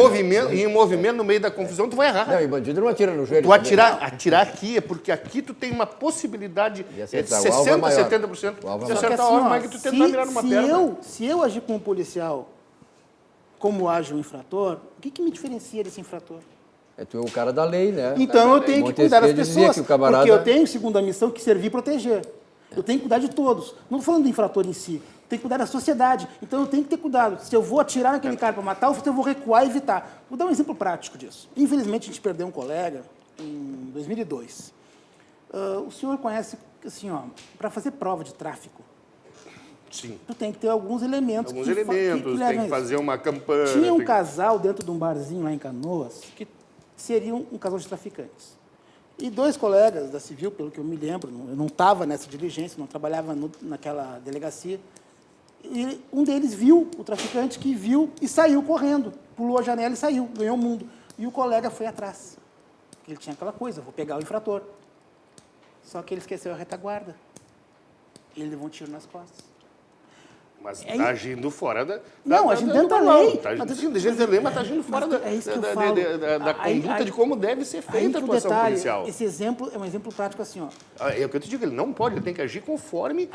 movimento, no meio da confusão, tu vai errar. Não, e bandido não atira no joelho. Tu atirar aqui é porque aqui tu tem uma possibilidade de 60%, 70% de acertar a hora, mas que tu tentar mirar numa perna. Se eu agir como um policial, como age um infrator, o que me diferencia desse infrator? Tu é o cara da lei, né? Então eu tenho que cuidar das pessoas, porque eu tenho, segundo a missão, que servir e proteger. Eu tenho que cuidar de todos. Não estou falando do infrator em si. Eu tenho que cuidar da sociedade. Então eu tenho que ter cuidado. Se eu vou atirar naquele cara para matar, eu vou recuar e evitar. Vou dar um exemplo prático disso. Infelizmente, a gente perdeu um colega em 2002. O senhor conhece, assim, para fazer prova de tráfico, Sim. tu tem que ter alguns elementos. Tem que fazer uma campanha. Tinha um casal dentro de um barzinho lá em Canoas que seria um casal de traficantes. E 2 colegas da Civil, pelo que eu me lembro, eu não estava nessa diligência, não trabalhava naquela delegacia, e um deles viu o traficante, que viu e saiu correndo, pulou a janela e saiu, ganhou o mundo. E o colega foi atrás. Ele tinha aquela coisa, vou pegar o infrator. Só que ele esqueceu a retaguarda. Ele levou um tiro nas costas. Mas está agindo fora da... Não, agindo dentro da lei. Está agindo dentro da lei, mas está agindo fora da conduta de como deve ser feita a atuação policial. Esse exemplo é um exemplo prático assim, É o que eu te digo, ele não pode, ele tem que agir conforme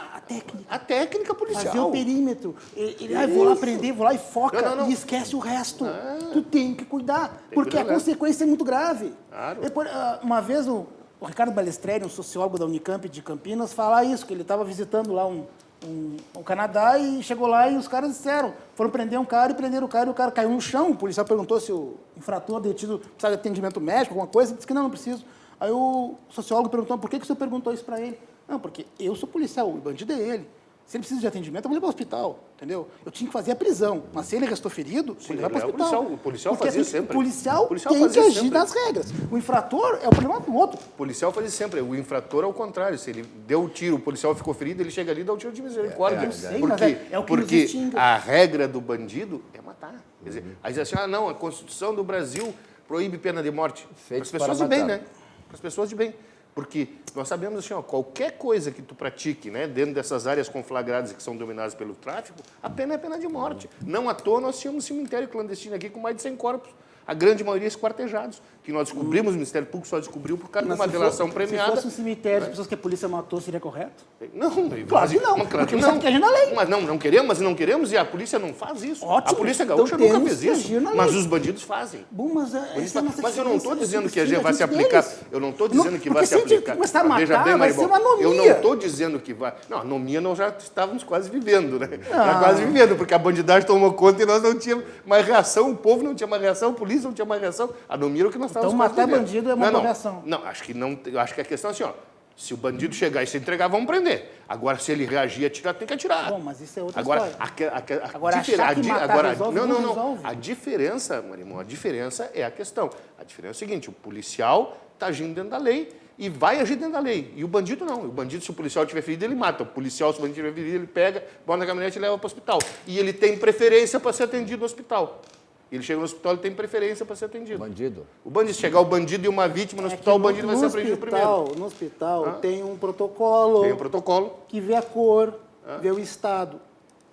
a técnica policial. Fazer o perímetro. Vou lá prender, vou lá e foca, e esquece o resto. Tu tem que cuidar, porque a consequência é muito grave. Claro. Depois, uma vez o Ricardo Balestreri, um sociólogo da Unicamp de Campinas, fala isso, que ele estava visitando lá o Canadá e chegou lá e os caras disseram, foram prender um cara e prenderam o cara caiu no chão. O policial perguntou se o infrator detido precisava de atendimento médico, alguma coisa, ele disse que não preciso. Aí o sociólogo perguntou, por que o senhor perguntou isso para ele? Não, porque eu sou policial, o bandido é ele. Se ele precisa de atendimento, eu vou levar para o hospital, entendeu? Eu tinha que fazer a prisão, mas se ele restou ferido, eu vou levar para o hospital. O policial fazia sempre. O policial tem que agir nas regras. O infrator é o problema do outro. O policial fazia sempre. O infrator é o contrário. Se ele deu o tiro, o policial ficou ferido, ele chega ali e dá o tiro de misericórdia. Porque a regra do bandido é matar. Quer dizer, aí diz assim, não, a Constituição do Brasil proíbe pena de morte. Para as pessoas de bem, né? Para as pessoas de bem. Porque nós sabemos assim, qualquer coisa que tu pratique, né, dentro dessas áreas conflagradas que são dominadas pelo tráfico, a pena é pena de morte. Não à toa nós tínhamos um cemitério clandestino aqui com mais de 100 corpos. a grande maioria esquartejados, que nós descobrimos, o Ministério Público só descobriu por causa de uma delação premiada. Se fosse um cemitério de pessoas que a polícia matou, seria correto? Não, claro que não, claro porque sabe que agir na lei. Mas não queremos e a polícia não faz isso. Ótimo. A polícia Então gaúcha nunca temos fez que isso, agir na mas lei. os bandidos fazem. Bom, mas Mas eu não estou dizendo que a gente vai se aplicar. Eu não estou dizendo que vai se Porque se aplicar. começar a matar, Veja bem, vai ser Maribel, uma anomia. eu não estou dizendo que vai. Não, anomia nós já estávamos quase vivendo, né? Já quase vivendo, porque a bandidagem tomou conta e nós não tínhamos mais reação, o povo não tinha mais reação, a polícia não tinha mais reação. Anomia era o que nós estávamos Então quase matar vivendo. bandido é uma boa reação. Não, acho que não. Eu acho que a questão é assim, ó. Se o bandido chegar e se entregar, vamos prender. Agora, se ele reagir e atirar, tem que atirar. Bom, mas isso é outra agora, história. Agora, achar que matar resolve, não resolve. A diferença, Marimon, a diferença é a questão. A diferença é o seguinte, o policial está agindo dentro da lei e vai agir dentro da lei. E o bandido não. O bandido, se o policial tiver ferido, ele mata. O policial, se o bandido tiver ferido, ele pega, bota na caminhonete e leva para o hospital. E ele tem preferência para ser atendido no hospital. Ele chega no hospital, ele tem preferência para ser atendido. Bandido. O bandido, se chegar o bandido e uma vítima no hospital, o bandido vai ser apreendido primeiro. No hospital tem um protocolo. Tem um protocolo. Que vê a cor, vê o estado.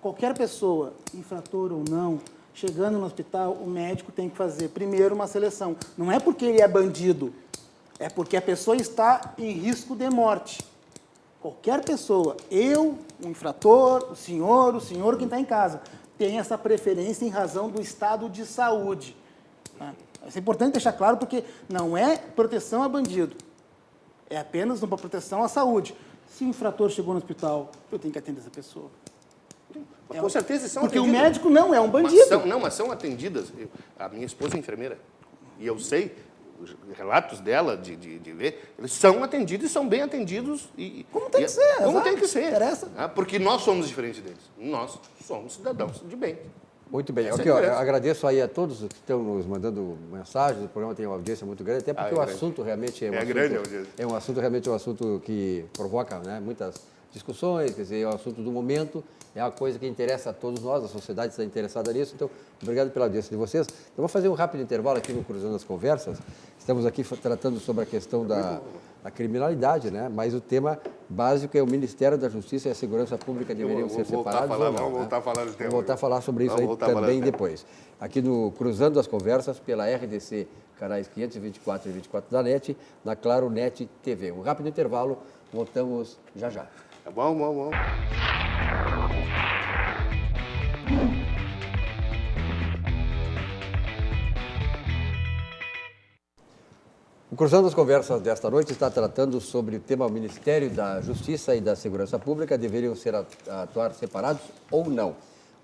Qualquer pessoa, infrator ou não, chegando no hospital, o médico tem que fazer primeiro uma seleção. Não é porque ele é bandido, é porque a pessoa está em risco de morte. Qualquer pessoa, eu, o infrator, o senhor quem está em casa, tem essa preferência em razão do estado de saúde. Isso é importante deixar claro, porque não é proteção a bandido, é apenas uma proteção à saúde. Se o infrator chegou no hospital, eu tenho que atender essa pessoa. Com certeza são porque atendidas. O médico não é um bandido. Mas são atendidas. A minha esposa é enfermeira, e eu sei, os relatos dela de ver, eles são atendidos e são bem atendidos. Como tem que ser. Como tem que ser. Interessa. Porque nós somos diferentes deles. Nós somos cidadãos de bem. Muito bem. Aqui, ó, eu agradeço aí a todos que estão nos mandando mensagens. O programa tem uma audiência muito grande, até porque o assunto realmente é um assunto que provoca, né, muitas discussões, quer dizer, é um assunto do momento, é uma coisa que interessa a todos nós, a sociedade está interessada nisso. Então, obrigado pela audiência de vocês. Eu vou fazer um rápido intervalo aqui no Cruzando as Conversas. Estamos aqui tratando sobre a questão da criminalidade, né? Mas o tema básico é o Ministério da Justiça e a Segurança Pública deveriam ser separados. Vamos voltar a falar do tema. Vamos voltar a falar sobre isso aí também depois. Aqui no Cruzando as Conversas, pela RDC, canais 524 e 24 da NET, na Claro NET TV. Um rápido intervalo, voltamos já já. Tá bom. O Cruzando as Conversas desta noite está tratando sobre o tema: o Ministério da Justiça e da Segurança Pública deveriam atuar separados ou não.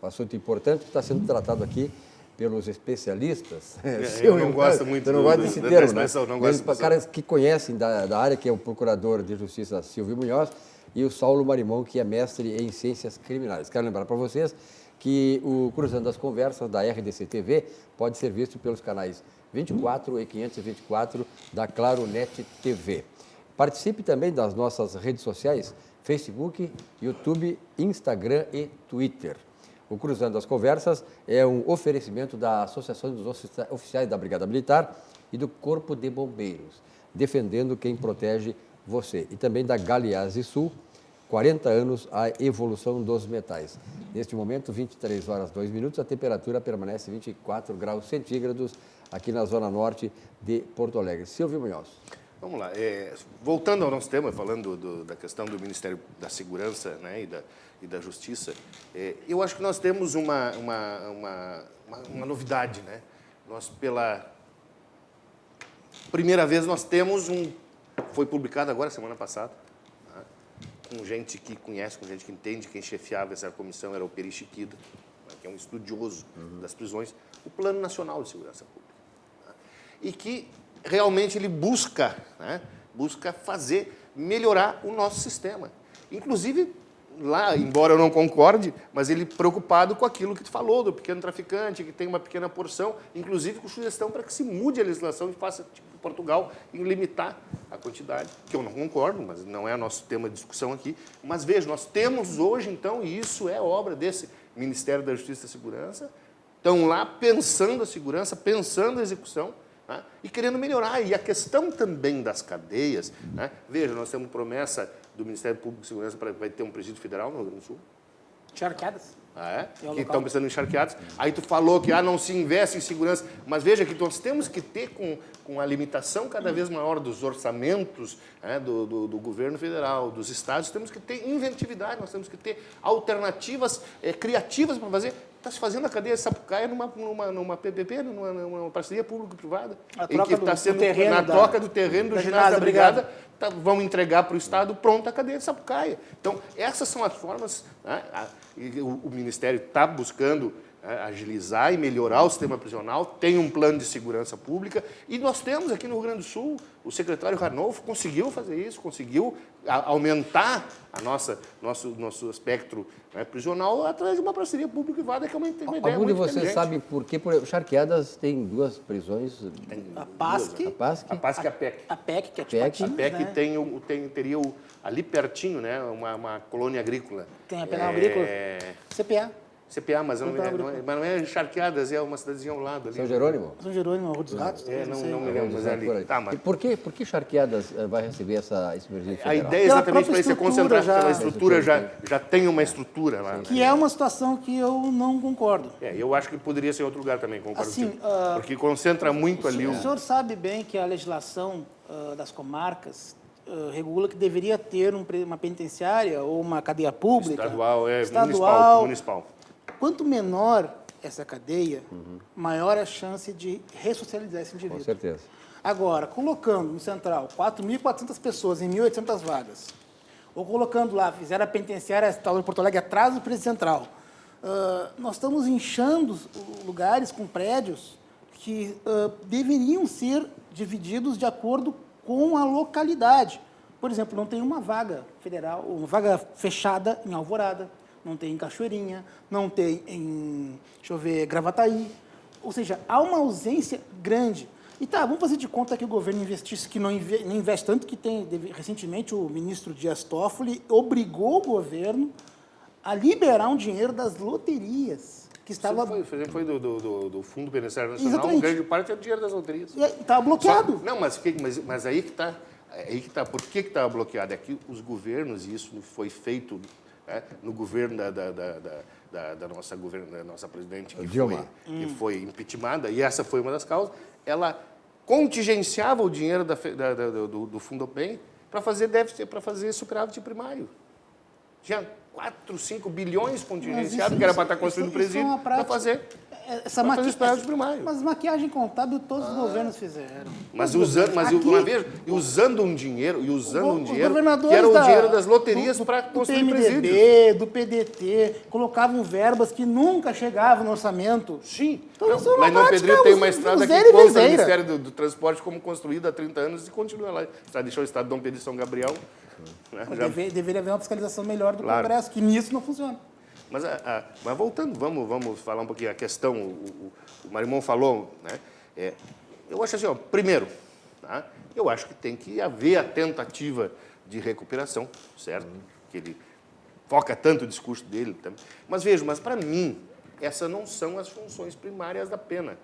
Um assunto importante que está sendo tratado aqui pelos especialistas. Eu não gosto muito Você não gosta desse termo, né? Não gosto caras que conhecem da área, que é o Procurador de Justiça Silvio Munhoz e o Saulo Marimon, que é mestre em Ciências Criminais. Quero lembrar para vocês que o Cruzando as Conversas da RDC TV pode ser visto pelos canais 24 e 524 da Claro NET TV. Participe também das nossas redes sociais, Facebook, YouTube, Instagram e Twitter. O Cruzando as Conversas é um oferecimento da Associação dos Oficiais da Brigada Militar e do Corpo de Bombeiros, defendendo quem protege você. E também da Galeazzi Sul, 40 anos, a evolução dos metais. Neste momento, 23 horas 2 minutos, a temperatura permanece 24 graus centígrados aqui na zona norte de Porto Alegre. Silvio Munhoz. Vamos lá. Voltando ao nosso tema, falando da questão do Ministério da Segurança, né, e da Justiça, eu acho que nós temos uma novidade, né? Nós, pela primeira vez, nós temos foi publicado agora, semana passada, né, com gente que conhece, com gente que entende, quem chefiava essa comissão era o Peri Chiquida, né, que é um estudioso das prisões, o Plano Nacional de Segurança Pública. Né, e que realmente ele busca melhorar o nosso sistema. Inclusive, lá, embora eu não concorde, mas ele preocupado com aquilo que tu falou, do pequeno traficante, que tem uma pequena porção, inclusive com sugestão para que se mude a legislação e faça, tipo Portugal, em limitar a quantidade, que eu não concordo, mas não é nosso tema de discussão aqui. Mas veja, nós temos hoje, então, e isso é obra desse Ministério da Justiça e Segurança, estão lá pensando a segurança, pensando a execução, né, e querendo melhorar. E a questão também das cadeias, né, veja, nós temos promessa do Ministério Público de Segurança para vai ter um presídio federal no Rio Grande do Sul. Charqueadas. que estão precisando encharqueados. Aí tu falou que não se investe em segurança, mas veja que nós temos que ter, com a limitação cada vez maior dos orçamentos do governo federal, dos estados, temos que ter inventividade, nós temos que ter alternativas criativas para fazer. Está se fazendo a cadeia de Sapucaia numa PPP, numa parceria público-privada, em que está sendo, na troca do terreno do ginásio da Brigada, vão entregar para o Estado pronta a cadeia de Sapucaia. Então, essas são as formas, o Ministério está buscando agilizar e melhorar o sistema prisional, tem um plano de segurança pública, e nós temos aqui no Rio Grande do Sul, o secretário Ranolfo conseguiu fazer isso, conseguiu aumentar nosso espectro prisional através de uma parceria público-privada, que é uma ideia Algum de muito vocês sabe por que Charqueadas tem 2 prisões? A PASC. A PASC A PASC e a PEC. A PEC, que é PEC. tipo A PEC teria ali pertinho, uma colônia agrícola. Tem a penal agrícola. CPA. CPA, mas não é Charqueadas, é uma cidadezinha ao lado ali. São Jerônimo? São Jerônimo, Rua dos Ratos. Não me lembro, mas é ali. Tá, mas... E por que Charqueadas vai receber esse presídio federal? A ideia é exatamente para isso, é concentrar pela estrutura, já tem uma estrutura lá. Que é uma situação que eu não concordo. Eu acho que poderia ser em outro lugar também, concordo Assim, contigo. Porque concentra muito ali o senhor sabe bem que a legislação das comarcas regula que deveria ter uma penitenciária ou uma cadeia pública. Municipal. Quanto menor essa cadeia, maior a chance de ressocializar esse indivíduo. Com certeza. Agora, colocando no Central 4.400 pessoas em 1.800 vagas, ou colocando lá, fizeram a penitenciária em Porto Alegre atrás do Presídio Central, nós estamos inchando lugares com prédios que deveriam ser divididos de acordo com a localidade. Por exemplo, não tem uma vaga federal, uma vaga fechada em Alvorada, não tem em Cachoeirinha, não tem em, Gravataí. Ou seja, há uma ausência grande. E vamos fazer de conta que o governo investisse, que não investe tanto, que recentemente o ministro Dias Toffoli obrigou o governo a liberar um dinheiro das loterias. Que estava... Foi do Fundo Beneficiário Nacional, uma grande parte é o dinheiro das loterias. Estava bloqueado. Mas aí que está. Por que estava bloqueado? É que os governos, e isso foi feito no governo da nossa presidente, que foi impeachmentada, e essa foi uma das causas, ela contingenciava o dinheiro do Fundobem para fazer superávit primário. Tinha 4, 5 bilhões contingenciados, que era para estar construindo presídio, para fazer superávit primário. Mas maquiagem contábil todos os governos fizeram. Mas usando um dinheiro que era o dinheiro das loterias para construir presídios. Do PDT, colocavam verbas que nunca chegavam no orçamento. Sim. Então, mas no Pedrinho tem uma estrada que consta o Ministério do Transporte como construída há 30 anos e continua lá. Já deixou o estado de Dom Pedro e São Gabriel. Deveria haver uma fiscalização melhor do Congresso, que nisso não funciona. Mas voltando, vamos falar um pouquinho a questão, o Marimon falou, eu acho assim, primeiro, eu acho que tem que haver a tentativa de recuperação, certo? Que ele foca tanto o discurso dele também. Mas para mim, essas não são as funções primárias da pena.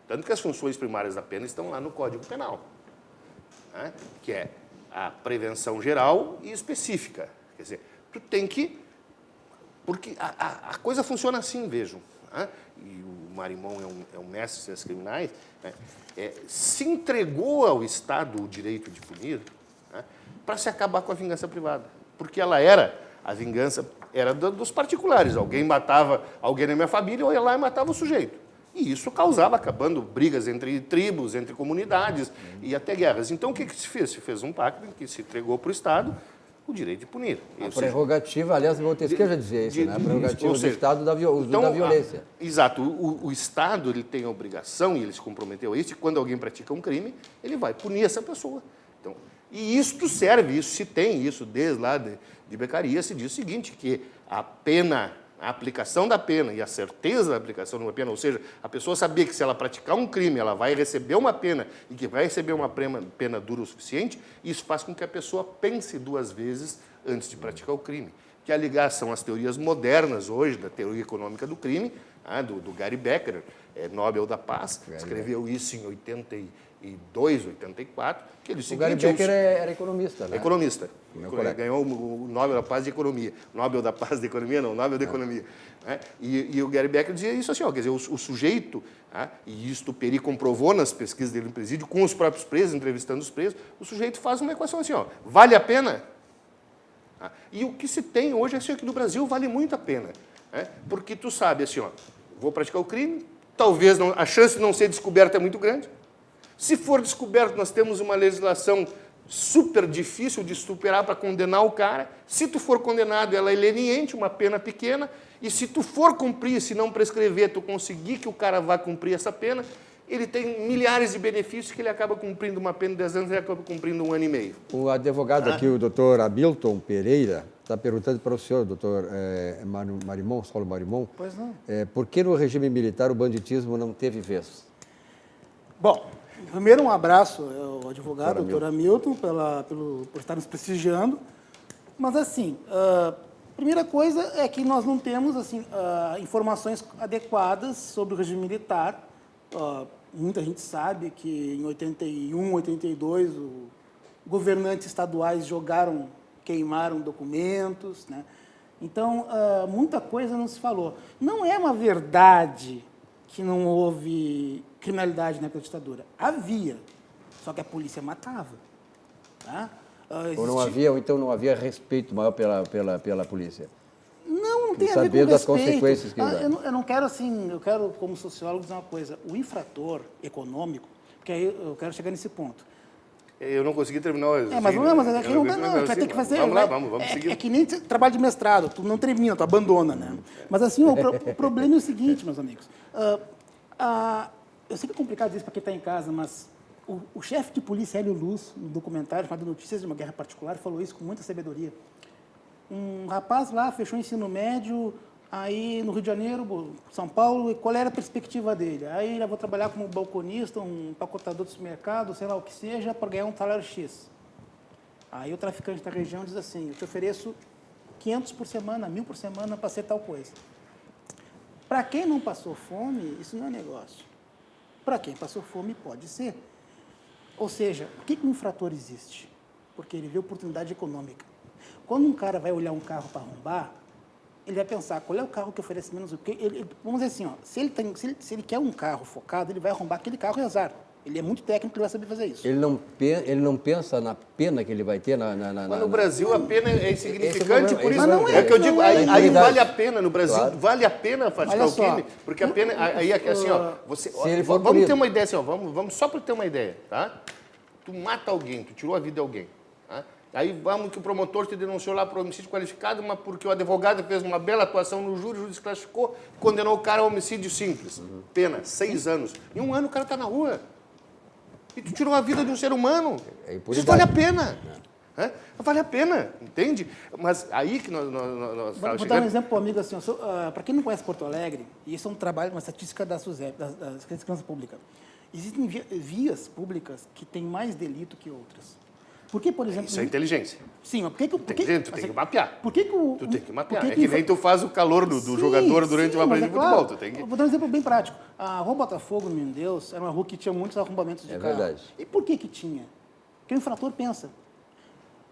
Tanto que as funções primárias da pena estão lá no Código Penal, que é a prevenção geral e específica. Quer dizer, tu tem que... Porque a coisa funciona assim, vejam. E o Marimon é um mestre em ciências criminais. Se entregou ao Estado o direito de punir para se acabar com a vingança privada. Porque a vingança era dos particulares. Alguém matava alguém na minha família, eu ia lá e matava o sujeito. E isso causava, acabando brigas entre tribos, entre comunidades e até guerras. Então, o que se fez? Se fez um pacto em que se entregou para o Estado o direito de punir. A prerrogativa, aliás, Montesquieu já dizia isso, a prerrogativa do Estado da violência. Exato. O Estado ele tem a obrigação, e ele se comprometeu a isso, e quando alguém pratica um crime, ele vai punir essa pessoa. Então, e isto serve, isso se tem, isso desde lá de Beccaria, se diz o seguinte, que a pena, a aplicação da pena e a certeza da aplicação de uma pena, ou seja, a pessoa saber que se ela praticar um crime, ela vai receber uma pena e que vai receber uma pena dura o suficiente, isso faz com que a pessoa pense 2 vezes antes de praticar o crime. que a ligação às teorias modernas hoje, da teoria econômica do crime, do Gary Becker, Nobel da Paz, escreveu isso em 82, 84, que ele o Gary Becker era economista, né? Economista. Ganhou o Nobel da Paz de Economia. Nobel da Paz de Economia, não, Nobel da Economia. Né? E o Gary Becker dizia isso assim, ó, quer dizer, o sujeito, e isto o Peri comprovou nas pesquisas dele no presídio, com os próprios presos, entrevistando os presos, o sujeito faz uma equação assim, ó, vale a pena? E o que se tem hoje é assim, que no Brasil vale muito a pena. Né? Porque tu sabe assim, ó, vou praticar o crime, talvez a chance de não ser descoberta é muito grande. Se for descoberto, nós temos uma legislação super difícil de superar para condenar o cara. Se tu for condenado, ela é leniente, uma pena pequena. E se tu for cumprir, se não prescrever, tu conseguir que o cara vá cumprir essa pena, ele tem milhares de benefícios que ele acaba cumprindo uma pena de 10 anos e ele acaba cumprindo 1 ano e meio. O advogado aqui, o doutor Hamilton Pereira, está perguntando para o senhor, doutor Saulo Marimon, pois não. Por que no regime militar o banditismo não teve vez? Bom, primeiro um abraço ao advogado, doutor Hamilton, por estar nos prestigiando. Mas, assim, primeira coisa é que nós não temos assim, informações adequadas sobre o regime militar. Muita gente sabe que em 81, 82, governantes estaduais queimaram documentos, né? Então, muita coisa não se falou. Não é uma verdade que não houve criminalidade na ditadura. Havia, só que a polícia matava. Tá? Ou então não havia respeito maior pela polícia? Não tem a ver com saber respeito. das consequências que eu não quero, assim, eu quero, como sociólogo, dizer uma coisa. O infrator econômico, porque aí eu quero chegar nesse ponto. Eu não consegui terminar o mas aqui não vai ter que fazer. Vamos lá, vamos seguir. É que nem trabalho de mestrado, tu não termina, tu abandona, né? Mas assim, o problema é o seguinte, meus amigos. Eu sei que é complicado isso para quem está em casa, mas o chefe de polícia, Hélio Luz, no documentário chamado Notícias de uma Guerra Particular, falou isso com muita sabedoria. Um rapaz lá fechou o ensino médio, aí no Rio de Janeiro, São Paulo, e qual era a perspectiva dele? Aí ele vou trabalhar como balconista, um empacotador de supermercado, sei lá o que seja, para ganhar um salário X. Aí o traficante da região diz assim, eu te ofereço 500 por semana, 1.000 por semana para ser tal coisa. Para quem não passou fome, isso não é negócio. Para quem passou fome, pode ser. Ou seja, por que o infrator existe? Porque ele vê oportunidade econômica. Quando um cara vai olhar um carro para arrombar, ele vai pensar, qual é o carro que oferece menos o quê? Vamos dizer assim, ó, se ele quer um carro focado, ele vai arrombar aquele carro e azar. Ele é muito técnico, ele vai saber fazer isso. Ele não pensa na pena que ele vai ter Mas no Brasil a pena é insignificante, por isso não é que eu digo, aí vale a pena, no Brasil, claro. Vale a pena praticar o crime, porque a pena, aí é assim, ó, vamos ter uma ideia assim, ó, vamos só para ter uma ideia, tá? Tu mata alguém, tu tirou a vida de alguém, tá? Aí vamos que o promotor te denunciou lá por homicídio qualificado, mas porque o advogado fez uma bela atuação no júri, o juiz desclassificou, condenou o cara a homicídio simples. Pena, 6 anos. Em 1 ano o cara está na rua. E tu tirou a vida de um ser humano. Isso vale a pena. Vale a pena, entende? Mas aí que nós vou dar um exemplo para o amigo assim. Para quem não conhece Porto Alegre, e isso é um trabalho, uma estatística da SUSEP, da Segurança Pública, existem vias públicas que têm mais delito que outras. Por que, por exemplo... Isso é inteligência. Sim, mas por que... Tu tem que mapear. Por que tu tem que mapear. É que nem tu faz o calor do jogador durante uma partida de futebol. Tu tem que... Vou dar um exemplo bem prático. A Rua Botafogo, no Menino Deus, era uma rua que tinha muitos arrombamentos de carro. É verdade. E por que tinha? Porque o infrator pensa.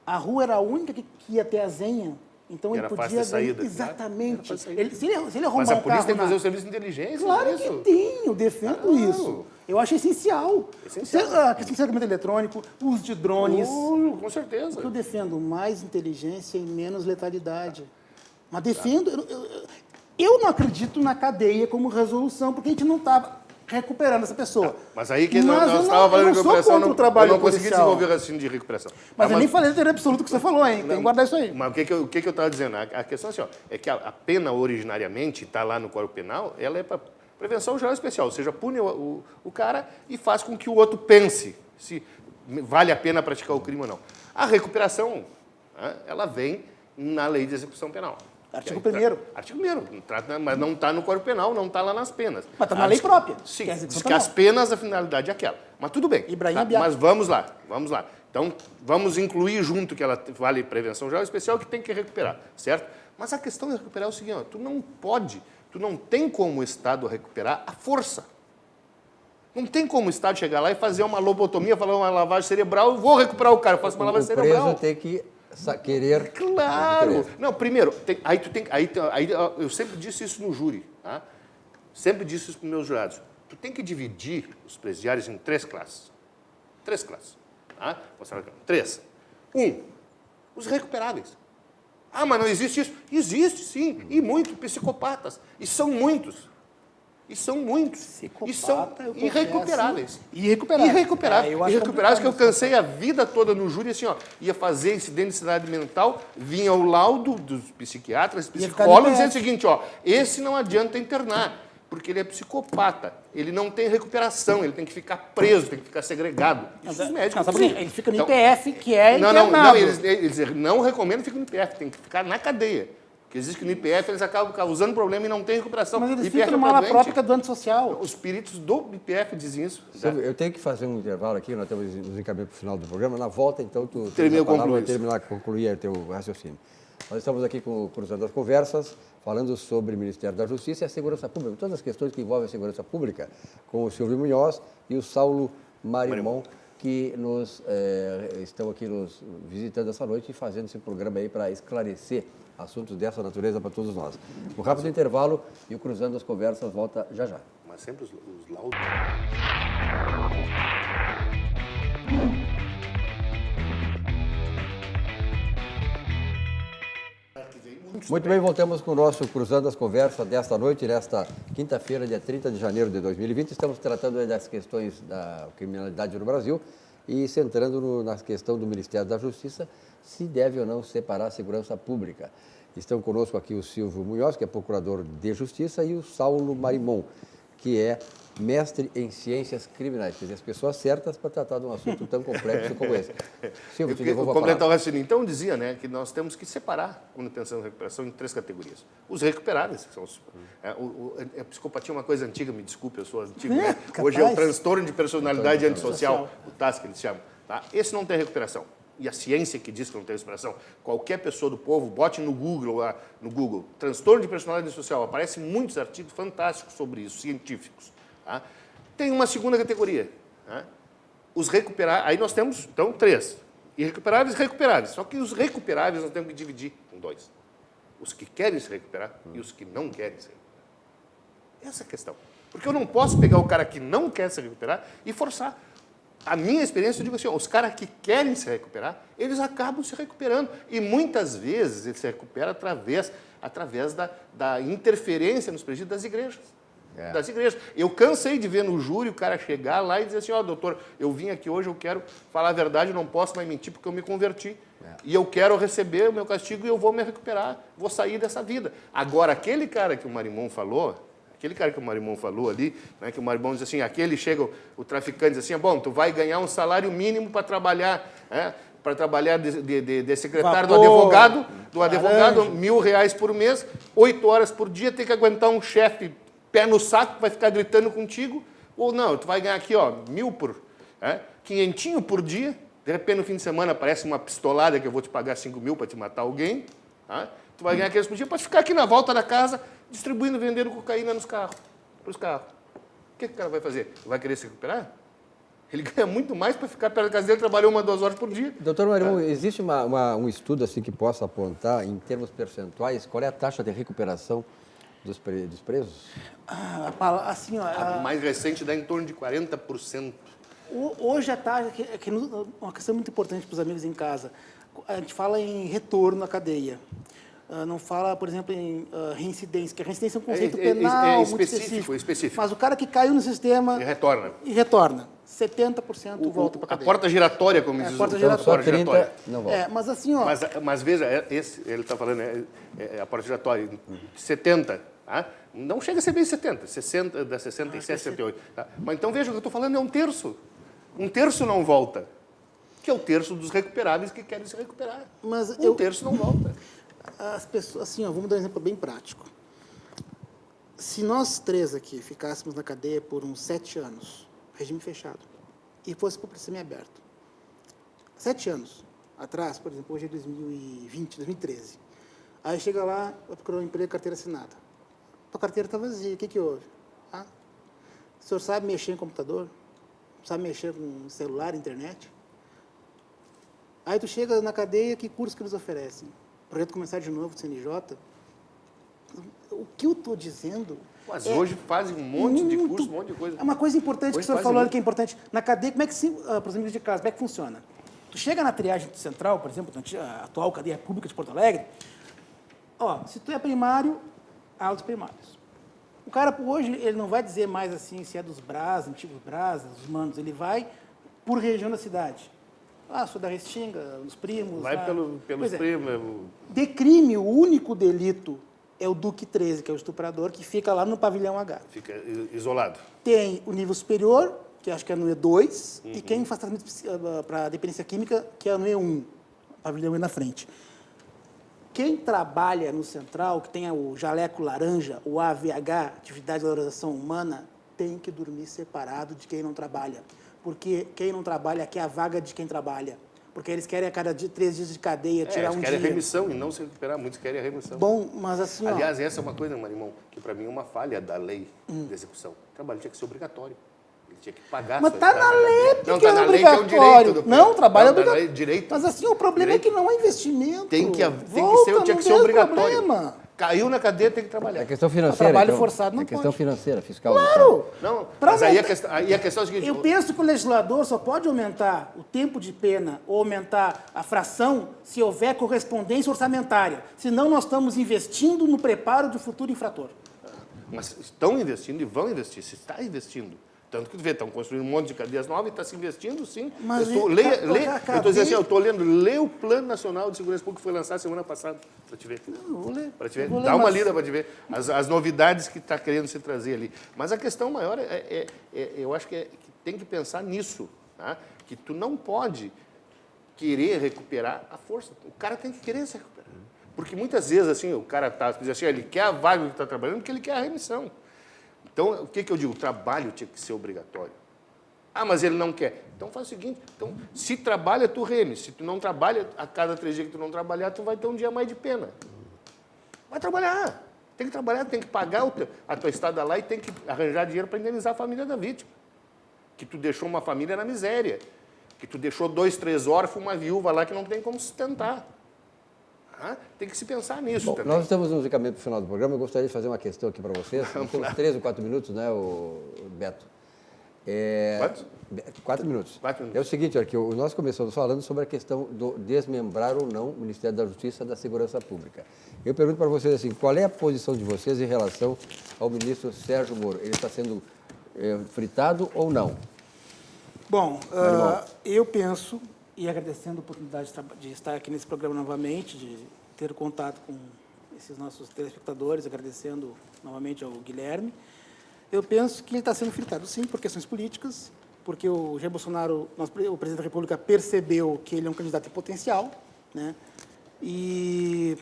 A rua era a única que ia ter a zenha. Então ele podia... saída, exatamente. Claro. Se ele arrombar Mas a polícia tem que fazer o o serviço de inteligência. Claro que tem, eu defendo isso. Eu acho essencial. A questão do segmento eletrônico, o uso de drones. Com certeza. Porque eu defendo mais inteligência e menos letalidade. Mas defendo... Eu não acredito na cadeia como resolução, porque a gente não estava recuperando essa pessoa. Mas aí que nós estávamos falando de recuperação, eu não consegui desenvolver o raciocínio de recuperação. Mas eu nem falei da teoria absoluta que você falou, hein? Tem que guardar isso aí. Mas o que eu estava dizendo? A questão assim, ó, é que a pena originariamente, está lá no Código Penal, ela é para prevenção geral especial, ou seja, pune o cara e faz com que o outro pense se vale a pena praticar o crime ou não. A recuperação, ela vem na lei de execução penal. Artigo 1º. Artigo 1º, mas não está no Código Penal, não está lá nas penas. Mas está na lei própria. Sim, diz que as penas, a finalidade é aquela. Mas tudo bem. Ibrahim Mas vamos lá. Então, vamos incluir junto que ela vale prevenção geral especial, que tem que recuperar, certo? Mas a questão de recuperar é o seguinte, ó, tu não tem como o Estado recuperar a força. Não tem como o Estado chegar lá e fazer uma lobotomia, falar uma lavagem cerebral, eu vou recuperar o cara, eu faço uma lavagem cerebral. O preso tem que querer... Claro! Não, primeiro, eu sempre disse isso no júri, tá? Sempre disse isso para os meus jurados. Tu tem que dividir os presidiários em 3 classes. 3 classes. Tá? Três. Os recuperáveis. Ah, mas não existe isso? Existe, sim. E muitos psicopatas. E são muitos. E são muitos. E são irrecuperáveis. Irrecuperáveis que eu cansei a vida toda no júri, assim, ó, ia fazer incidente de sanidade mental, vinha o laudo dos psiquiatras, psicólogos, dizendo o seguinte, ó, esse não adianta internar, porque ele é psicopata, ele não tem recuperação, ele tem que ficar preso, tem que ficar segregado. Isso os médicos... Ele fica no IPF, que é internado. Não, eles não recomendam que fique no IPF, tem que ficar na cadeia. Porque existe que no IPF eles acabam causando problema e não tem recuperação. Mas eles IPF ficam numa ala própria que é doente social. Os peritos do IPF dizem isso. Silvio, eu tenho que fazer um intervalo aqui, nós estamos nos encaminhando para o final do programa. Na volta, então, tu vai concluir o teu raciocínio. Nós estamos aqui cruzando as conversas, falando sobre o Ministério da Justiça e a segurança pública, todas as questões que envolvem a segurança pública, com o Silvio Munhoz e o Saulo Marimon, que estão aqui nos visitando essa noite e fazendo esse programa aí para esclarecer assuntos dessa natureza para todos nós. Um rápido intervalo e o Cruzando as Conversas volta já já. Mas sempre os laudos... Muito bem, voltamos com o nosso Cruzando as Conversas desta noite, nesta quinta-feira, dia 30 de janeiro de 2020. Estamos tratando das questões da criminalidade no Brasil e centrando na questão do Ministério da Justiça, se deve ou não separar a segurança pública. Estão conosco aqui o Silvio Munhoz, que é procurador de Justiça, e o Saulo Marimon, que é mestre em ciências criminais. Quer dizer, as pessoas certas para tratar de um assunto tão complexo como esse. Silvio, te devolvo a palavra. Completar o raciocínio. Então, eu dizia, né, que nós temos que separar, quando pensamos em recuperação, em 3 categorias. Os recuperáveis, que são a psicopatia é uma coisa antiga, me desculpe, eu sou antigo, né? Hoje é o transtorno de personalidade antissocial, o TAS, que eles chamam. Tá? Esse não tem recuperação. E a ciência que diz que não tem recuperação. Qualquer pessoa do povo, bote no Google, transtorno de personalidade antissocial. Aparecem muitos artigos fantásticos sobre isso, científicos. Tá? Tem uma segunda categoria. Tá? Os recuperáveis, aí nós temos, então, 3. Irrecuperáveis e recuperáveis. Só que os recuperáveis nós temos que dividir em 2. Os que querem se recuperar e os que não querem se recuperar. Essa é a questão. Porque eu não posso pegar o cara que não quer se recuperar e forçar. A minha experiência, eu digo assim, os caras que querem se recuperar, eles acabam se recuperando. E muitas vezes ele se recupera através da interferência nos presídios das igrejas. Das igrejas. Eu cansei de ver no júri o cara chegar lá e dizer assim, doutor, eu vim aqui hoje, eu quero falar a verdade, eu não posso mais mentir porque eu me converti. E eu quero receber o meu castigo e eu vou me recuperar, vou sair dessa vida. Agora, aquele cara que o Marimon falou ali, né, que o Marimon diz assim, aquele chega, o traficante diz assim, bom, tu vai ganhar um salário mínimo para trabalhar, para trabalhar de secretário do advogado, R$1.000 por mês, 8 horas por dia, tem que aguentar um chefe pé no saco, que vai ficar gritando contigo, ou não, tu vai ganhar aqui, ó, 500 por dia, de repente no fim de semana aparece uma pistolada que eu vou te pagar 5.000 para te matar alguém, tá? Tu vai ganhar aqueles por dia para ficar aqui na volta da casa, distribuindo, vendendo cocaína para os carros. O que o cara vai fazer? Vai querer se recuperar? Ele ganha muito mais para ficar perto da casa dele, trabalhou 1, 2 horas por dia. Doutor Marimon, existe um estudo assim que possa apontar, em termos percentuais, qual é a taxa de recuperação dos presos? Assim, ó, a mais recente dá em torno de 40%. Hoje a taxa, uma questão muito importante para os amigos em casa, a gente fala em retorno à cadeia. Não fala, por exemplo, em reincidência, que a reincidência é um conceito penal muito específico. Mas o cara que caiu no sistema... E retorna. 70% volta para a cadeia. A porta giratória, como diz o porta giratória. Só 30 não volta. Mas assim, ó... Mas veja, ele está falando, a porta giratória, 70, tá? Não chega a ser bem 70, 60, da 67, 68. Tá? Mas então veja, o que eu estou falando é 1/3. 1/3 não volta. Que é o terço dos recuperáveis que querem se recuperar. Mas 1/3 não volta. As pessoas, assim, ó, vamos dar um exemplo bem prático. Se nós 3 aqui ficássemos na cadeia por uns 7 anos, regime fechado, e fosse para o semiaberto, 7 anos atrás, por exemplo, hoje é 2020, 2013. Aí chega lá, vai procurar um emprego, carteira assinada. Tua carteira está vazia, o que houve? Ah, o senhor sabe mexer em computador? Sabe mexer com celular, internet? Aí tu chega na cadeia, que curso que eles oferecem? Projeto Começar de Novo, do CNJ. O que eu estou dizendo... Mas hoje fazem um monte de curso, um monte de coisa. É uma coisa importante hoje que o senhor falou ali, que é importante. Na cadeia, como é que para os amigos de casa, como é que funciona? Tu chega na triagem central, por exemplo, a atual cadeia pública de Porto Alegre, se tu é primário, aulas primários. O cara, hoje, ele não vai dizer mais assim se é dos Brás, antigos Brás, dos Manos, ele vai por região da cidade. Sou da Restinga, dos primos. Vai pelos primos. De crime, o único delito é o Duque 13, que é o estuprador, que fica lá no pavilhão H. Fica isolado. Tem o nível superior, que acho que é no E2, e quem faz tratamento para dependência química, que é no E1, pavilhão E na frente. Quem trabalha no central, que tem o jaleco laranja, o AVH, Atividade de Valorização Humana, tem que dormir separado de quem não trabalha. Porque quem não trabalha quer a vaga de quem trabalha. Porque eles querem a cada 3 dias de cadeia tirar um dia. Eles querem remissão e não se recuperar. Muitos querem a remissão. Bom, mas assim... Aliás, essa é uma coisa, Marimão, que para mim é uma falha da lei de execução. O trabalho tinha que ser obrigatório. Ele tinha que pagar. Mas está na lei, porque não, tá na é lei que é um direito. Não, trabalho é obrigatório. Direito. Mas assim, o problema é que não há investimento. Tinha que ser obrigatório. Problema. Caiu na cadeia, tem que trabalhar. É questão financeira. Trabalho forçado não pode. É questão financeira, fiscal. Claro! Não, mas aí a questão é a seguinte... Eu penso que o legislador só pode aumentar o tempo de pena ou aumentar a fração se houver correspondência orçamentária. Senão nós estamos investindo no preparo do futuro infrator. Mas estão investindo e vão investir. Se está investindo. Tanto que tu vê, estão construindo um monte de cadeias novas e está se investindo, sim. Mas eu estou dizendo assim, eu estou lendo, lê o Plano Nacional de Segurança Pública que foi lançado semana passada, para te ver. Vou ler. Para te ver. Dá uma lida para te ver as novidades que está querendo se trazer ali. Mas a questão maior eu acho que tem que pensar nisso, tá? Que tu não pode querer recuperar a força. O cara tem que querer se recuperar. Porque muitas vezes assim, o cara diz assim, ele quer a vaga que está trabalhando porque ele quer a remissão. Então, o que eu digo? O trabalho tinha que ser obrigatório. Mas ele não quer. Então, faz o seguinte. Então, se trabalha, tu reme. Se tu não trabalha, a cada 3 dias que tu não trabalhar, tu vai ter um dia mais de pena. Vai trabalhar. Tem que trabalhar, tem que pagar a tua estada lá e tem que arranjar dinheiro para indenizar a família da vítima. Que tu deixou uma família na miséria. Que tu deixou 2, 3 órfãos, uma viúva lá que não tem como sustentar. Tem que se pensar nisso também. Nós estamos no caminho para o final do programa. Eu gostaria de fazer uma questão aqui para vocês. Temos 3 ou 4 minutos, né, o Beto? Quantos? 4 minutos. 4 minutos. É o seguinte, Arqueu, nós começamos falando sobre a questão do desmembrar ou não o Ministério da Justiça da Segurança Pública. Eu pergunto para vocês assim, qual é a posição de vocês em relação ao ministro Sérgio Moro? Ele está sendo fritado ou não? Bom, eu penso... E agradecendo a oportunidade de estar aqui nesse programa novamente, de ter contato com esses nossos telespectadores, agradecendo novamente ao Guilherme. Eu penso que ele está sendo fritado, sim, por questões políticas, porque o Jair Bolsonaro, o presidente da República, percebeu que ele é um candidato em potencial, né? E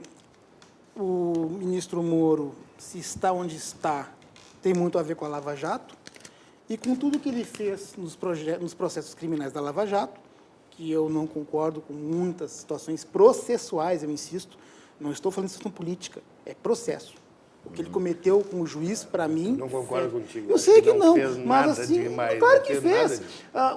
o ministro Moro, se está onde está, tem muito a ver com a Lava Jato, e com tudo que ele fez nos processos criminais da Lava Jato, que eu não concordo com muitas situações processuais, eu insisto, não estou falando de situação política, é processo. O que ele cometeu com o juiz, para mim... Não concordo contigo. Eu sei que não, mas assim, demais, claro que fez.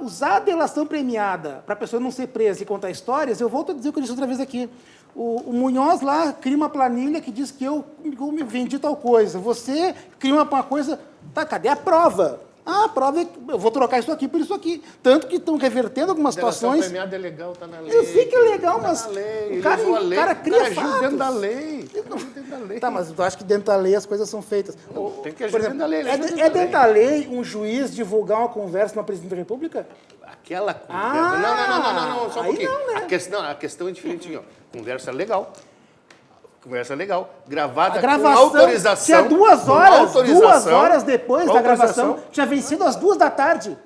Usar a delação premiada para a pessoa não ser presa e contar histórias, eu volto a dizer o que eu disse outra vez aqui. O Munhoz lá cria uma planilha que diz que eu me vendi tal coisa. Você cria uma coisa... Tá, cadê a prova? A prova é que eu vou trocar isso aqui por isso aqui. Tanto que estão revertendo algumas situações... A premiada é legal, está na lei. Eu sei que é legal, mas... Tá na lei. O cara cria fatos. Dentro da lei. Tá, mas eu acho que dentro da lei as coisas são feitas. Tem que agir dentro da lei. É dentro da lei um juiz divulgar uma conversa com a presidente da República? Aquela conversa... Não, só um pouquinho. Não, né? A questão é diferente. Conversa legal. Conversa legal, gravada a gravação com autorização. Tinha 2 horas, 2 horas depois da gravação, tinha vencido às 2 da tarde.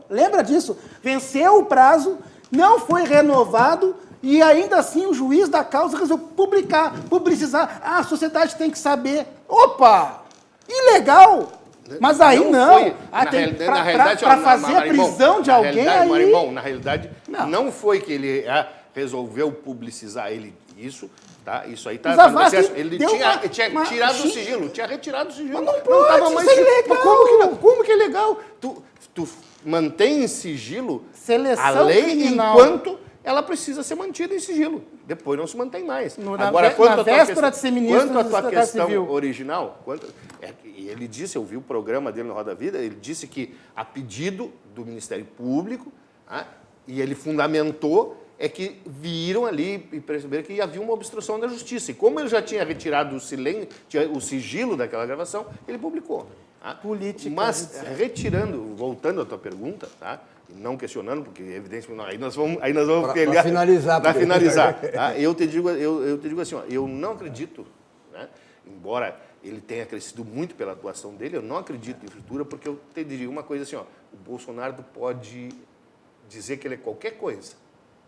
Lembra disso? Venceu o prazo, não foi renovado e ainda assim o juiz da causa resolveu publicizar. A sociedade tem que saber. Opa! Ilegal! Mas aí não. Para fazer a prisão de alguém aí... Marimão, na realidade, não foi que ele resolveu publicizar isso, tá? Isso aí tá no processo. Ele tinha tirado o sigilo, tinha retirado o sigilo. Mas não pode, isso é ilegal. Como que é legal? Tu mantém em sigilo Seleção a lei criminal. enquanto ela precisa ser mantida em sigilo. Depois não se mantém mais. Agora, quanto à tua questão original, e ele disse, eu vi o programa dele no Roda Vida, ele disse que a pedido do Ministério Público, e ele fundamentou, é que viram ali e perceberam que havia uma obstrução da justiça. E como ele já tinha retirado o sigilo daquela gravação, ele publicou. Política. Mas, voltando à tua pergunta, tá? Não questionando, porque evidentemente aí nós vamos para finalizar. Para finalizar, tá? eu te digo assim, ó, eu não acredito, né? Embora ele tenha crescido muito pela atuação dele, eu não acredito em fritura, porque eu te diria uma coisa assim, ó, o Bolsonaro pode dizer que ele é qualquer coisa,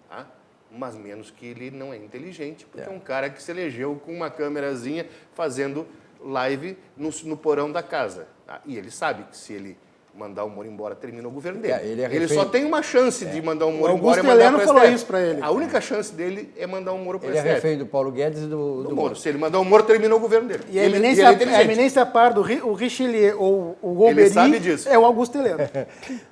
tá? Mas menos que ele não é inteligente, porque é um cara que se elegeu com uma câmerazinha fazendo live no porão da casa, tá? E ele sabe que se ele mandar o Moro embora, termina o governo dele. Ele só tem uma chance de mandar o Moro embora e mandar para o STF. falou isso para ele. A única chance dele é mandar o Moro para o STF. Ele é refém do Paulo Guedes e do Moro. Se ele mandar o Moro, terminou o governo dele. E a eminência par do o Richelieu ou o Golbery é o Augusto Heleno.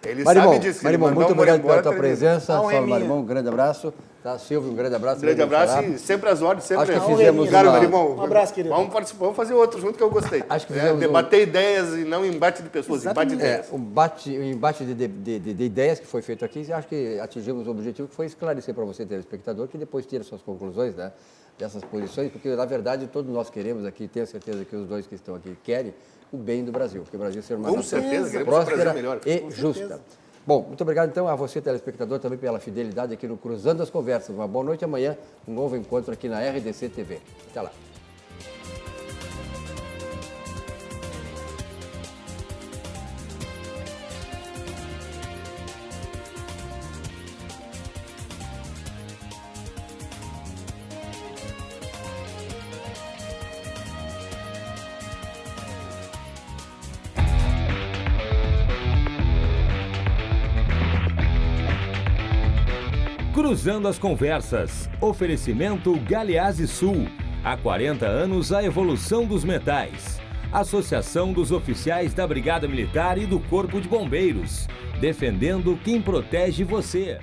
Ele sabe disso. Marimão, muito obrigado pela tua presença. Salve, Marimão, um grande abraço. Tá, Silvio, um grande abraço. Um grande abraço e sempre às ordens. Sempre. Acho que fizemos Marimão, um abraço, querido. Vamos fazer outro junto que eu gostei. Acho que debater ideias e não embate de pessoas, embate de ideias. Um embate de ideias que foi feito aqui, acho que atingimos o objetivo que foi esclarecer para você, telespectador, que depois tira suas conclusões, né, dessas posições, porque na verdade todos nós queremos aqui, tenho certeza que os dois que estão aqui querem o bem do Brasil, porque o Brasil ser uma nação próspera e justa. Bom, muito obrigado então a você, telespectador, também pela fidelidade aqui no Cruzando as Conversas. Uma boa noite, amanhã um novo encontro aqui na RDC TV. Até lá. Cruzando as Conversas. Oferecimento Galeazzi Sul. Há 40 anos, a evolução dos metais. Associação dos Oficiais da Brigada Militar e do Corpo de Bombeiros. Defendendo quem protege você.